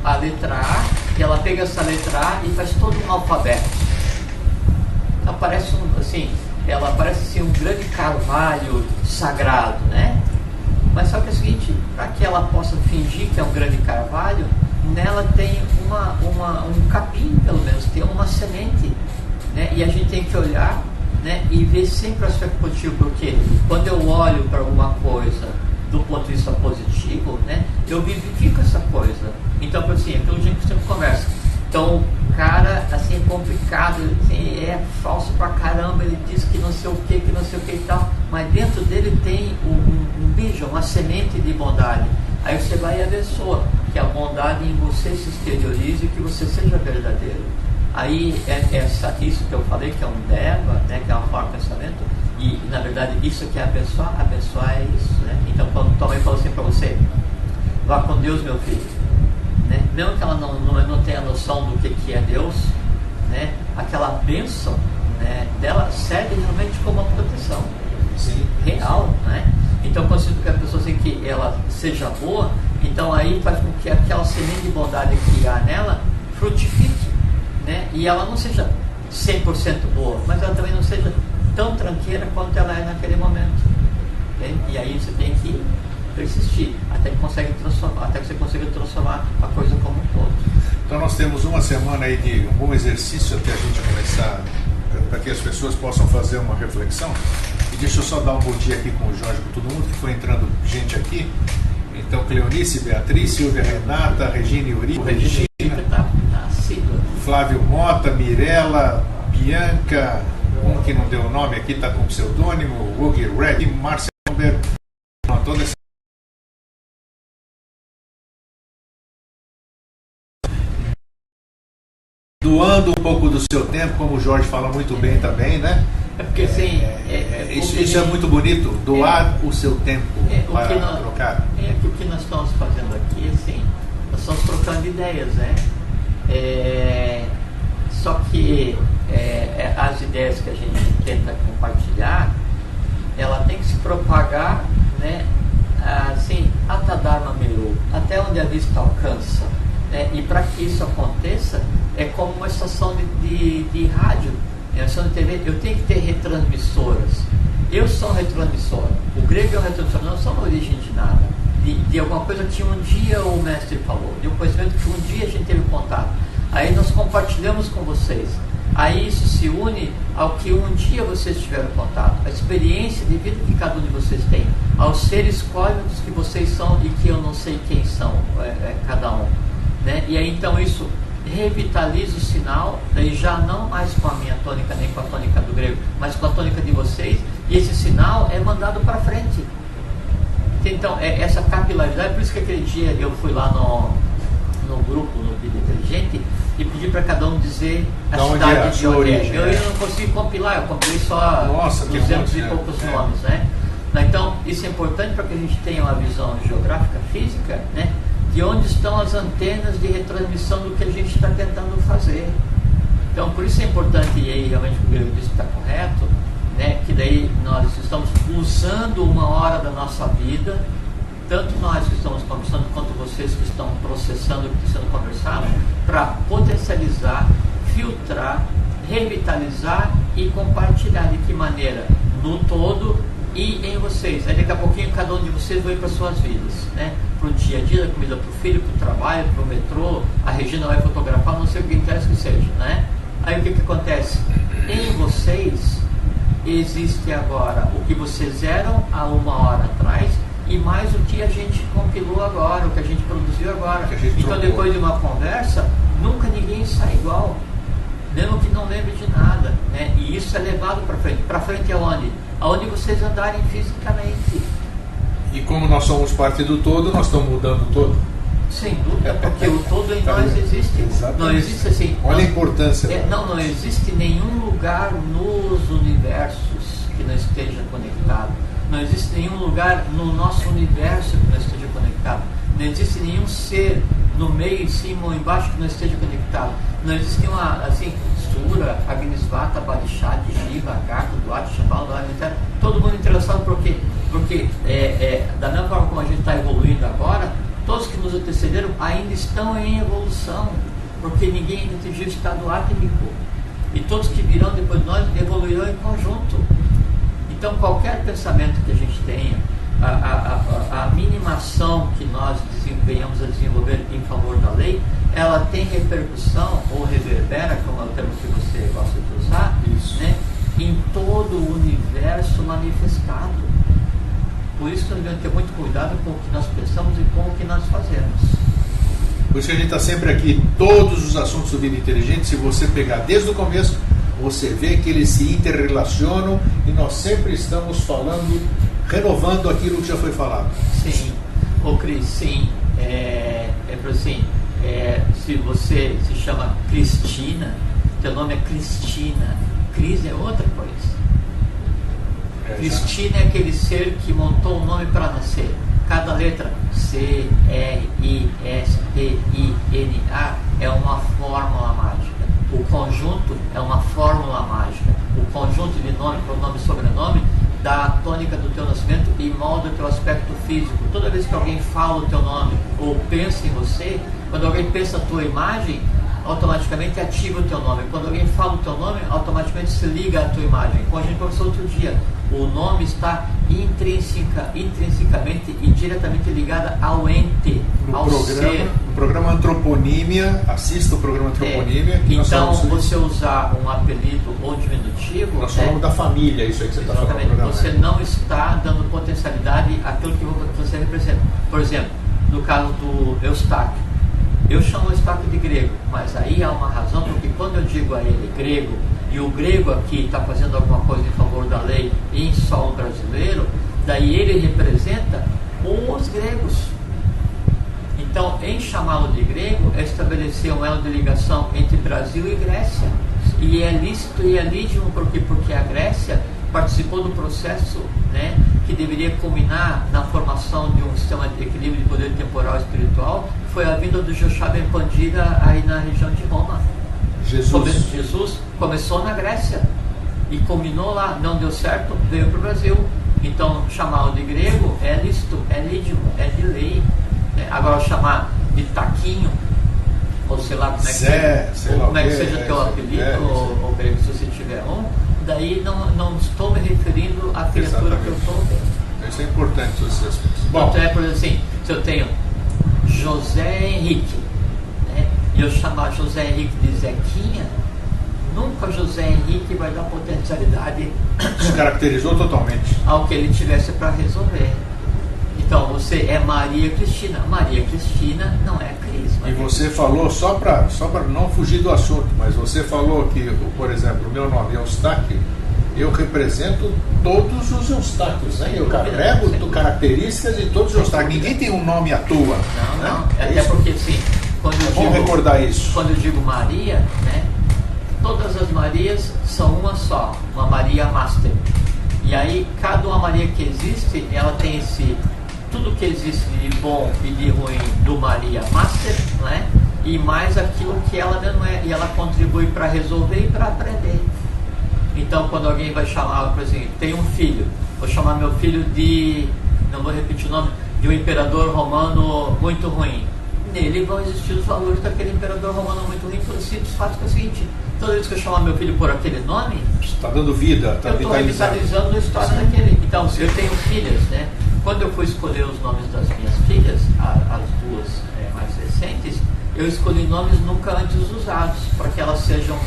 a letra A, e ela pega essa letra A e faz todo um alfabeto. Ela parece um grande carvalho sagrado, né? Mas só que é o seguinte, para que ela possa fingir que é um grande carvalho, nela tem um capim, pelo menos, tem uma semente, né? E a gente tem que olhar, né, e ver sempre o aspecto positivo, porque quando eu olho para alguma coisa do ponto de vista positivo, né, eu vivifico essa coisa. Então, por assim, aquilo que a gente sempre conversa. Então, o cara, assim, é complicado, assim, é falso pra caramba, ele diz que não sei o que e tal, mas dentro dele tem um bicho, uma semente de bondade. Aí você vai e abençoa, que a bondade em você se exteriorize e que você seja verdadeiro. Aí, isso que eu falei, que é um deva, né, que é uma forma de pensamento, e na verdade isso que é abençoar é isso, né? Então, quando tua mãe falou assim pra você, vá com Deus, meu filho, né? Mesmo que ela não tenha noção do que é Deus, né? Aquela bênção, né, dela serve realmente como uma proteção. Sim. Real, né? Então, quando você quer a pessoa assim, que ela seja boa, então Então aí faz com que aquela semente de bondade que há nela frutifique, né? E ela não seja 100% boa, mas ela também não seja tão tranqueira quanto ela é naquele momento, né? E aí você tem que persistir até que você consiga transformar a coisa como um todo. Então nós temos uma semana aí de um bom exercício até a gente começar, para que as pessoas possam fazer uma reflexão. E deixa eu só dar um bom dia aqui com o Jorge, com todo mundo que foi entrando gente aqui. Então, Cleonice, Beatriz, Silvia, Renata, Regina Eurico, Regina, Flávio Mota, Mirella, Bianca, um que não deu o nome aqui, está com pseudônimo, Hugo Red, Márcia Humber, toda essa doando um pouco do seu tempo, como o Jorge fala muito bem também, né? É porque assim, isso é muito bonito, doar o seu tempo para trocar. O que nós estamos fazendo aqui, assim, nós estamos trocando ideias, né? Só que as ideias que a gente tenta compartilhar, ela tem que se propagar, né? Assim, atadharma meru, até onde a vista alcança. E para que isso aconteça, é como uma estação de rádio, uma estação de TV. Eu tenho que ter retransmissoras. Eu sou um retransmissor. O grego é um retransmissor. Não sou uma origem de nada. De alguma coisa que um dia o mestre falou, de um conhecimento que um dia a gente teve contato. Aí nós compartilhamos com vocês. Aí isso se une ao que um dia vocês tiveram contato, a experiência de vida que cada um de vocês tem, aos seres cósmicos que vocês são e que eu não sei quem são, cada um, né? E aí então isso revitaliza o sinal, daí já não mais com a minha tônica nem com a tônica do grego, mas com a tônica de vocês, e esse sinal é mandado para frente. Então essa capilaridade, por isso que aquele dia eu fui lá no grupo, no Vida Inteligente, e pedi para cada um dizer a cidade de onde é. Eu não consegui compilar, eu compilei só 200 e poucos nomes, né? Então isso é importante para que a gente tenha uma visão geográfica, física, né? De onde estão as antenas de retransmissão do que a gente está tentando fazer. Então por isso é importante, e aí realmente o Grego disse que está correto, né? Que daí nós estamos usando uma hora da nossa vida, tanto nós que estamos conversando quanto vocês que estão processando o que está sendo conversado, para potencializar, filtrar, revitalizar e compartilhar. De que maneira? No todo e em vocês. Aí daqui a pouquinho cada um de vocês vai para suas vidas, né? Para o dia a dia, da comida para o filho, para o trabalho, para o metrô, a Regina vai fotografar, não sei o que interessa que seja, né? Aí o que acontece? Em vocês existe agora o que vocês eram há uma hora atrás, e mais o que a gente compilou agora, o que a gente produziu agora. Então depois de uma conversa, nunca ninguém sai igual, mesmo que não lembre de nada, né? E isso é levado para frente. Para frente aonde? Aonde vocês andarem fisicamente. E como nós somos parte do todo, nós estamos mudando o todo. Sem dúvida, porque o todo em nós existe. Exatamente. Não existe assim. Olha a importância. Não existe nenhum lugar nos universos que não esteja conectado. Não existe nenhum lugar no nosso universo que não esteja conectado. Não existe nenhum ser no meio, em cima ou embaixo que não esteja conectado. Não existe nenhuma, assim, Sura, Agnisvata, Barishad, Shiva, Gata, Duat, Shambhala, todo mundo interessado porque da mesma forma como a gente está evoluindo agora, todos que nos antecederam ainda estão em evolução, porque ninguém ainda atingiu o estado átmico. E todos que virão depois de nós evoluirão em conjunto. Então qualquer pensamento que a gente tenha, a minimação que nós venhamos a desenvolver em favor da lei, ela tem repercussão ou reverbera, como é o termo que você gosta de usar, né, em todo o universo manifestado. Por isso que nós devemos ter muito cuidado com o que nós pensamos e com o que nós fazemos. Por isso que a gente está sempre aqui, todos os assuntos do Vida Inteligente, se você pegar desde o começo, você vê que eles se interrelacionam e nós sempre estamos falando, renovando aquilo que já foi falado. Sim, ô Cris, sim. Assim, se você se chama Cristina, teu nome é Cristina, Cris é outra coisa. Cristina é aquele ser que montou um nome para nascer. Cada letra C, R, I, S, T, I, N, A é uma fórmula mágica. O conjunto é uma fórmula mágica. O conjunto de nome, pronome e sobrenome dá a tônica do teu nascimento e molda o teu aspecto físico. Toda vez que alguém fala o teu nome ou pensa em você, quando alguém pensa a tua imagem, automaticamente ativa o teu nome. Quando alguém fala o teu nome, automaticamente se liga à tua imagem. Como a gente conversou outro dia, o nome está intrinsecamente e diretamente ligado ao ente, ao ser. No programa Antroponímia, assista o programa Antroponímia. Então, você usar um apelido ou diminutivo... Nós falamos da família, isso aí que você está falando. Programa, você não está dando potencialidade àquilo que você representa. Por exemplo, no caso do Eustáquio, eu chamo o Eustáquio de grego, mas aí há uma razão, porque quando eu digo a ele grego, e o grego aqui está fazendo alguma coisa em favor da lei em solo brasileiro, daí ele representa os gregos. Então, em chamá-lo de grego, é estabelecer um elo de ligação entre Brasil e Grécia. E é lícito e é legítimo, porque a Grécia participou do processo, né, que deveria culminar na formação de um sistema de equilíbrio de poder temporal e espiritual. Foi a vinda do Joshua Ben Pandira aí na região de Roma. Jesus começou na Grécia e culminou lá, não deu certo, veio para o Brasil. Então, chamá-lo de grego é lícito, é legítimo, é de lei. Agora, chamar de taquinho, ou sei lá como é que seja o teu apelido, ou grego, se você tiver um, daí não estou me referindo à criatura que eu estou vendo. Isso é importante, esses aspectos. Bom, então, por exemplo, assim, se eu tenho José Henrique, né, e eu chamar José Henrique de Zequinha, nunca José Henrique vai dar potencialidade. Se caracterizou totalmente ao que ele tivesse para resolver. Então, você é Maria Cristina. Maria Cristina não é Cris. E você falou, só para não fugir do assunto, mas você falou que, por exemplo, o meu nome é Eustáquio, eu represento todos os Eustáquios, né? Eu carrego características de todos os Eustáquios. Ninguém tem um nome à toa. Não, né? não. Até porque, assim, vamos recordar isso. Quando eu digo Maria, né? Todas as Marias são uma só, uma Maria Master. E aí, cada uma Maria que existe, ela tem tudo que existe de bom e de ruim do Maria Master, né? E mais aquilo que ela não é, e ela contribui para resolver e para aprender. Então, quando alguém vai chamar, por exemplo, tem um filho, vou chamar meu filho de, não vou repetir o nome, de um imperador romano muito ruim. Nele vão existir os valores daquele imperador romano muito ruim, por simples fato que é o seguinte: toda vez que eu chamar meu filho por aquele nome, está dando vida, está vitalizando a história daquele. Então, eu tenho filhas, né? Quando eu fui escolher os nomes das minhas filhas, as duas mais recentes, eu escolhi nomes nunca antes usados, para que elas sejam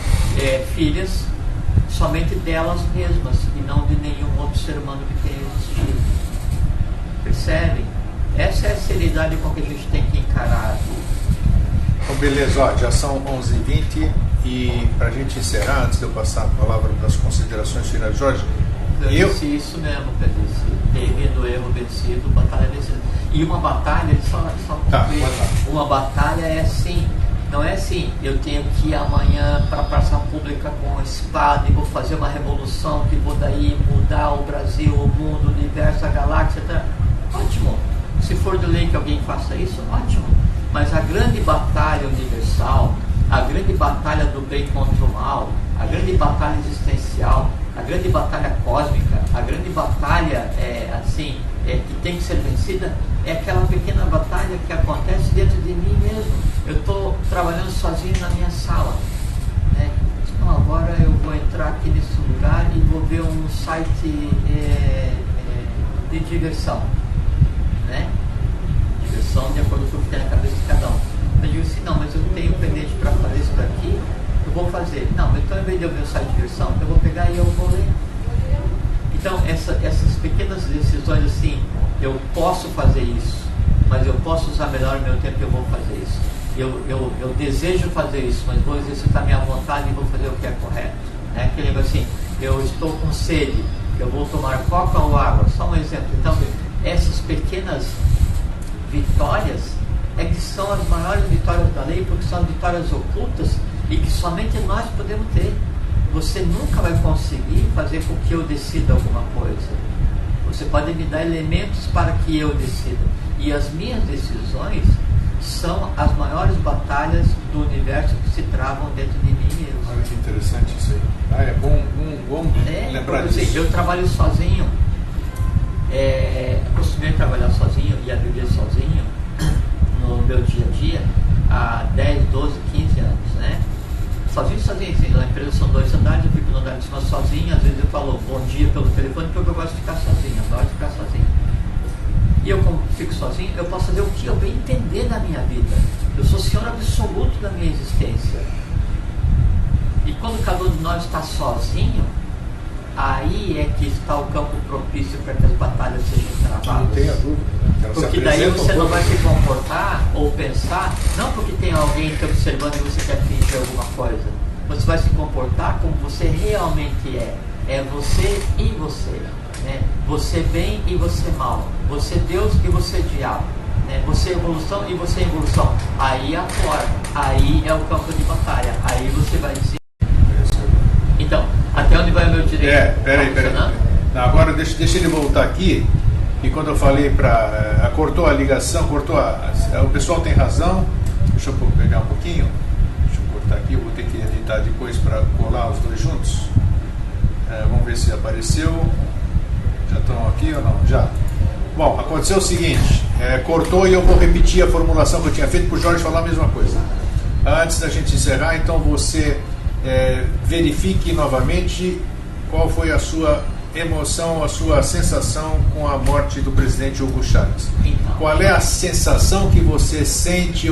filhas somente delas mesmas e não de nenhum outro ser humano que tenha existido. Percebem? Essa é a seriedade com que a gente tem que encarar. Então, beleza, ó, já são 11h20 e para a gente encerrar, antes de eu passar a palavra para as considerações finais, Jorge, isso mesmo, Felice. Termino erro vencido, batalha vencida. E uma batalha, só concluir, uma batalha é assim, não é assim, eu tenho que ir amanhã para a praça pública com a espada e vou fazer uma revolução que vou daí mudar o Brasil, o mundo, o universo, a galáxia, tá? Ótimo. Se for de lei que alguém faça isso, ótimo. Mas a grande batalha universal, a grande batalha do bem contra o mal, a grande batalha existencial, a grande batalha cósmica, a grande batalha que tem que ser vencida, é aquela pequena batalha que acontece dentro de mim mesmo. Eu estou trabalhando sozinho na minha sala, né? Então, agora eu vou entrar aqui nesse lugar e vou ver um site de diversão, né? Diversão de acordo com o que tem na cabeça de cada um. Eu digo assim, não, mas eu tenho pendente para fazer isso daqui, eu vou fazer. Não, então em vez de eu ver o site de diversão, eu vou pegar e eu vou ler. Então, essas pequenas decisões assim, eu posso fazer isso, mas eu posso usar melhor o meu tempo e eu vou fazer isso. Eu desejo fazer isso, mas vou exercitar minha vontade e vou fazer o que é correto. Né? Aquele negócio assim, eu estou com sede, eu vou tomar coca ou água, só um exemplo. Então, essas pequenas vitórias é que são as maiores vitórias da lei, porque são vitórias ocultas e que somente nós podemos ter. Você nunca vai conseguir fazer com que eu decida alguma coisa. Você pode me dar elementos para que eu decida. E as minhas decisões são as maiores batalhas do universo que se travam dentro de mim mesmo. Olha que interessante isso aí. É bom lembrar disso. Eu trabalho sozinho. acostumei a trabalhar sozinho e a viver sozinho no meu dia a dia há 10, 12, 15 anos, né? Sozinho, assim, na empresa são 2 andares, eu fico no andar de cima sozinho, às vezes eu falo bom dia pelo telefone porque eu gosto de ficar sozinho, adoro ficar sozinho. E eu, como fico sozinho, eu posso fazer o que eu bem entender na minha vida. Eu sou senhor absoluto da minha existência. E quando cada um de nós está sozinho, aí é que está o campo propício para que as batalhas sejam travadas. Não tenha dúvida. Né? Porque daí você não vai se comportar ou pensar, não porque tem alguém te observando e você quer fingir alguma coisa. Você vai se comportar como você realmente é. É você e você. Né? Você bem e você mal. Você Deus e você diabo. Né? Você evolução e você involução. Aí é a forma. Aí é o campo de batalha. Aí você vai dizer. Então, até onde vai o meu direito? Peraí. Agora deixa ele voltar aqui. E quando eu falei para... cortou a ligação, o pessoal tem razão. Deixa eu pegar um pouquinho. Deixa eu cortar aqui, eu vou ter que editar depois para colar os dois juntos. Vamos ver se apareceu. Já estão aqui ou não? Já. Bom, aconteceu o seguinte. Cortou e eu vou repetir a formulação que eu tinha feito para o Jorge falar a mesma coisa. Antes da gente encerrar, então você verifique novamente qual foi a sua emoção, a sua sensação com a morte do presidente Hugo Chávez. Então, qual é a sensação que você sente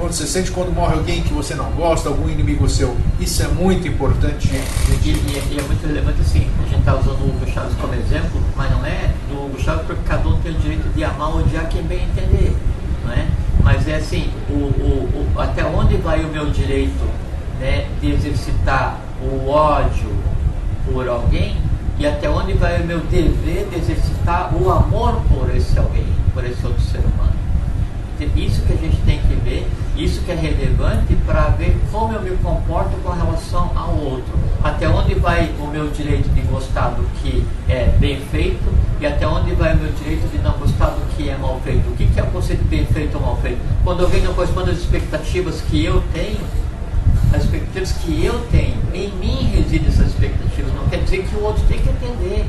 você sente quando morre alguém que você não gosta, algum inimigo seu? Isso é muito importante. E é muito relevante assim, a gente está usando o Hugo Chávez como exemplo, mas não é do Hugo Chávez porque cada um tem o direito de amar ou odiar quem bem entender, não é? Mas é assim, até onde vai o meu direito, né, de exercitar o ódio por alguém e até onde vai o meu dever de exercitar o amor por esse alguém, por esse outro ser humano. Isso que a gente tem que ver, isso que é relevante para ver como eu me comporto com relação ao outro. Até onde vai o meu direito de gostar do que é bem feito e até onde vai o meu direito de não gostar do que é mal feito. O que é o conceito de bem feito ou mal feito? Quando alguém não corresponde às expectativas que eu tenho, as expectativas que eu tenho, em mim residem essas expectativas. Não quer dizer que o outro tem que entender.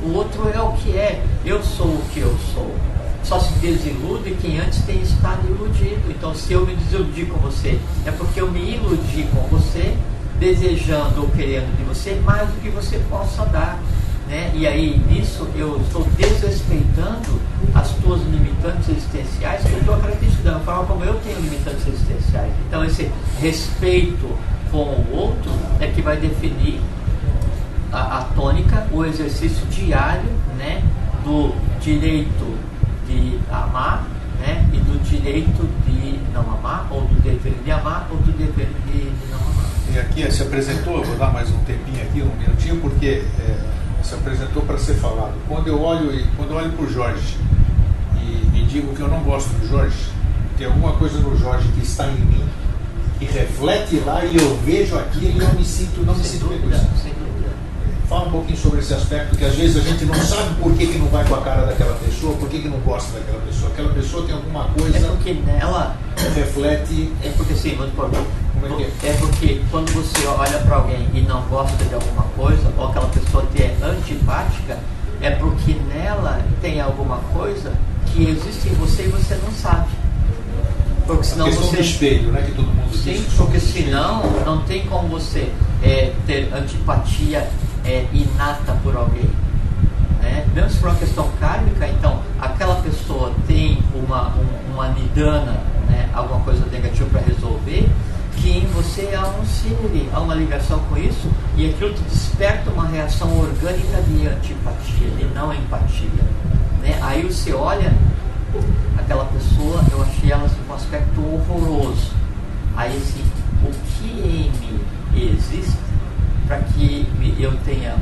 O outro é o que é. Eu sou o que eu sou. Só se desilude quem antes tem estado iludido. Então, se eu me desiludi com você, é porque eu me iludi com você, desejando ou querendo de você mais do que você possa dar. Né? E aí, nisso, eu estou desrespeitando as tuas limitantes existenciais, que eu estou acreditando da forma como eu tenho limitantes existenciais. Então, esse respeito com o outro é que vai definir a tônica, o exercício diário, né, do direito de amar, né, e do direito de não amar, ou do dever de amar, ou do dever de não amar. E aqui se apresentou, vou dar mais um tempinho aqui, um minutinho, porque se apresentou para ser falado. Quando eu olho para o Jorge e digo que eu não gosto do Jorge, tem alguma coisa no Jorge que está em mim, que reflete lá e eu vejo aquilo e eu não me sinto bem com isso. Sem dúvida. Fala um pouquinho sobre esse aspecto, que às vezes a gente não sabe por que não vai com a cara daquela pessoa, por que não gosta daquela pessoa. Aquela pessoa tem alguma coisa. É porque nela reflete. É porque sim, muito importante. Como é que é? É porque quando você olha para alguém e não gosta de alguma coisa, ou aquela pessoa te é antipática, é porque nela tem alguma coisa que existe em você e você não sabe. Porque senão a questão você. Do espelho, né, que todo mundo diz. Sim, porque senão não tem como você ter antipatia inata por alguém. Né? Mesmo se for uma questão kármica, então aquela pessoa tem uma nidana, né, alguma coisa negativa para resolver, que em você há um símile, há uma ligação com isso, e aquilo te desperta uma reação orgânica de antipatia, de não empatia. Né? Aí você olha aquela pessoa, eu achei ela com um aspecto horroroso. Aí assim, o que em mim existe para que eu tenha,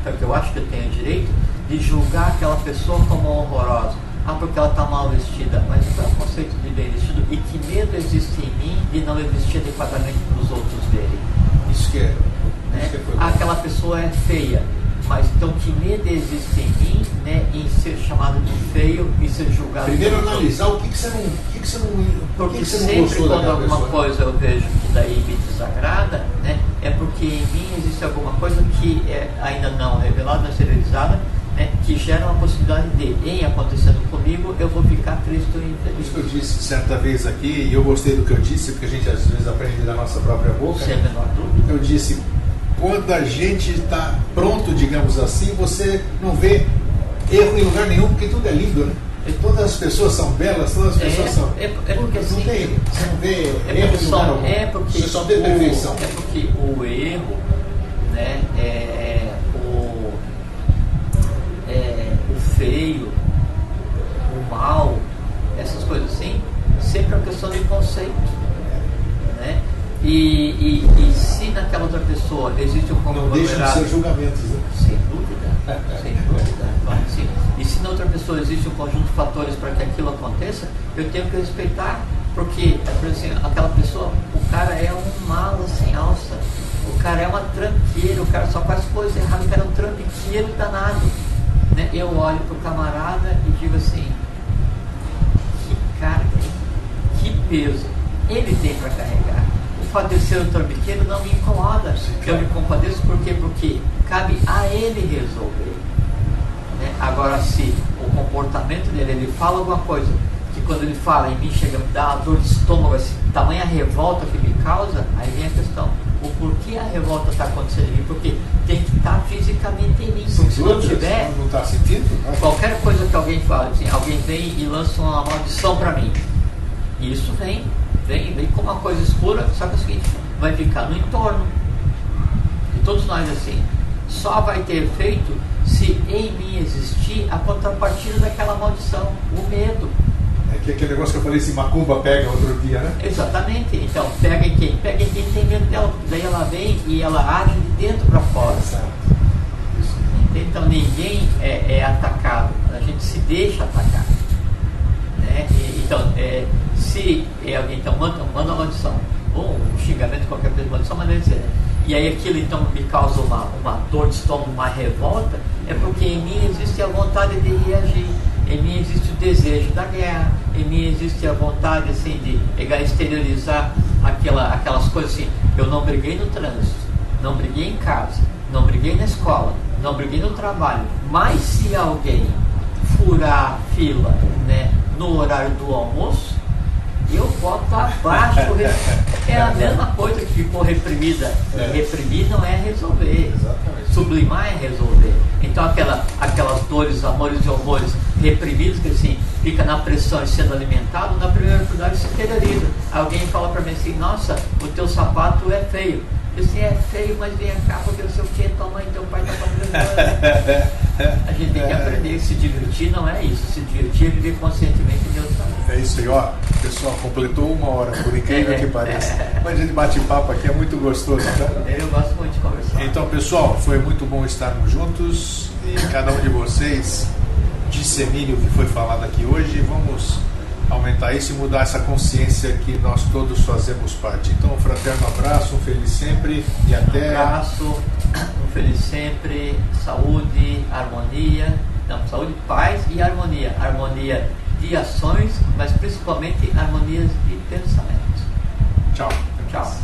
para que eu acho que eu tenha direito de julgar aquela pessoa como horrorosa? Porque ela está mal vestida. Mas qual é o conceito de bem vestido? E que medo existe em mim de não vestir adequadamente para os outros verem? Isso que é. Né? Aquela pessoa é feia. Mas então que medo existe em mim, né, em ser chamado de feio e ser julgado? Primeiro analisar o que você não porque sempre quando alguma coisa eu vejo que daí me desagrada, né, é porque em mim existe alguma coisa que é ainda não revelada, exteriorizada, né, que gera uma possibilidade de, em acontecendo comigo, eu vou ficar triste ou infeliz. Isso que eu disse certa vez aqui, e eu gostei do que eu disse, porque a gente às vezes aprende da nossa própria boca. Sem a menor dúvida. Eu disse, quando a gente está pronto, digamos assim, você não vê erro em lugar nenhum, porque tudo é lindo, né? Todas as pessoas são belas, todas as pessoas são. Porque não assim, tem, você não vê erro em lugar algum. Você só vê perfeição. É porque o erro, né, o feio, o mal, essas coisas assim, sempre é uma questão de conceito, né? E se naquela outra pessoa existe um conglomerado... Não deixam de ser julgamentos, né? Sem dúvida, sem dúvida, claro que sim. E se na outra pessoa existe um conjunto de fatores para que aquilo aconteça, eu tenho que respeitar, porque, por exemplo, aquela pessoa, o cara é um mala sem alça, o cara é uma tranqueira, o cara só faz coisas erradas, o cara é um trambiqueiro danado, né? Eu olho pro camarada e digo assim, que cara, que peso ele tem para carregar. O fato de ser um trambiqueiro não me incomoda, eu me compadeço, por quê? Porque cabe a ele resolver, né? Agora, se o comportamento dele, ele fala alguma coisa que quando ele fala em mim chega a me dar uma dor de estômago, assim, tamanha revolta que me causa, aí vem a questão, o porquê a revolta está acontecendo em mim? Porque tem que estar fisicamente em mim, porque se não tiver, não está sentindo? Qualquer coisa que alguém fale, assim, alguém vem e lança uma maldição para mim, e isso vem como uma coisa escura, só que é o seguinte, vai ficar no entorno, e todos nós assim, só vai ter efeito se em mim existir a contrapartida daquela maldição, o medo. É que aquele negócio que eu falei, se macumba pega outro dia, né? Exatamente, então pega em quem? Pega em quem tem medo dela, porque daí ela vem e ela age de dentro para fora. Certo. Então ninguém é atacado, a gente se deixa atacar, né? Então, se alguém então manda uma maldição, ou um xingamento, qualquer coisa, maldição, mas deve dizer, e aí aquilo então me causa uma dor de estômago, uma revolta, é porque em mim existe a vontade de reagir, em mim existe o desejo da guerra, em mim existe a vontade assim de pegar e exteriorizar aquelas coisas assim. Eu não briguei no trânsito, não briguei em casa, não briguei na escola, não briguei no trabalho, mas se alguém furar a fila, né, no horário do almoço, eu boto abaixo. É a mesma coisa que ficou reprimida. Reprimir não é resolver. Exatamente. Sublimar é resolver. Então aquelas dores, amores e horrores reprimidos, que assim, fica na pressão e sendo alimentado, na primeira oportunidade se exterioriza. Alguém fala para mim assim, nossa, o teu sapato é feio. Eu assim, é feio, mas vem cá, porque não sei o que, tua mãe e teu pai tá fazendo. A gente tem que aprender que se divertir não é isso. Se divertir é viver conscientemente em Deus também. É isso aí, ó. Pessoal, completou 1 hora, por incrível que pareça. Mas a gente bate papo aqui, é muito gostoso, tá? Eu gosto muito de conversar. Então, pessoal, foi muito bom estarmos juntos e cada um de vocês dissemine o que foi falado aqui hoje. Vamos aumentar isso e mudar essa consciência que nós todos fazemos parte. Então, um fraterno abraço, um feliz sempre e até... Um abraço, um feliz sempre, saúde, harmonia, saúde, paz e harmonia. Harmonia de ações, mas principalmente harmonias de pensamento. Tchau. Tchau.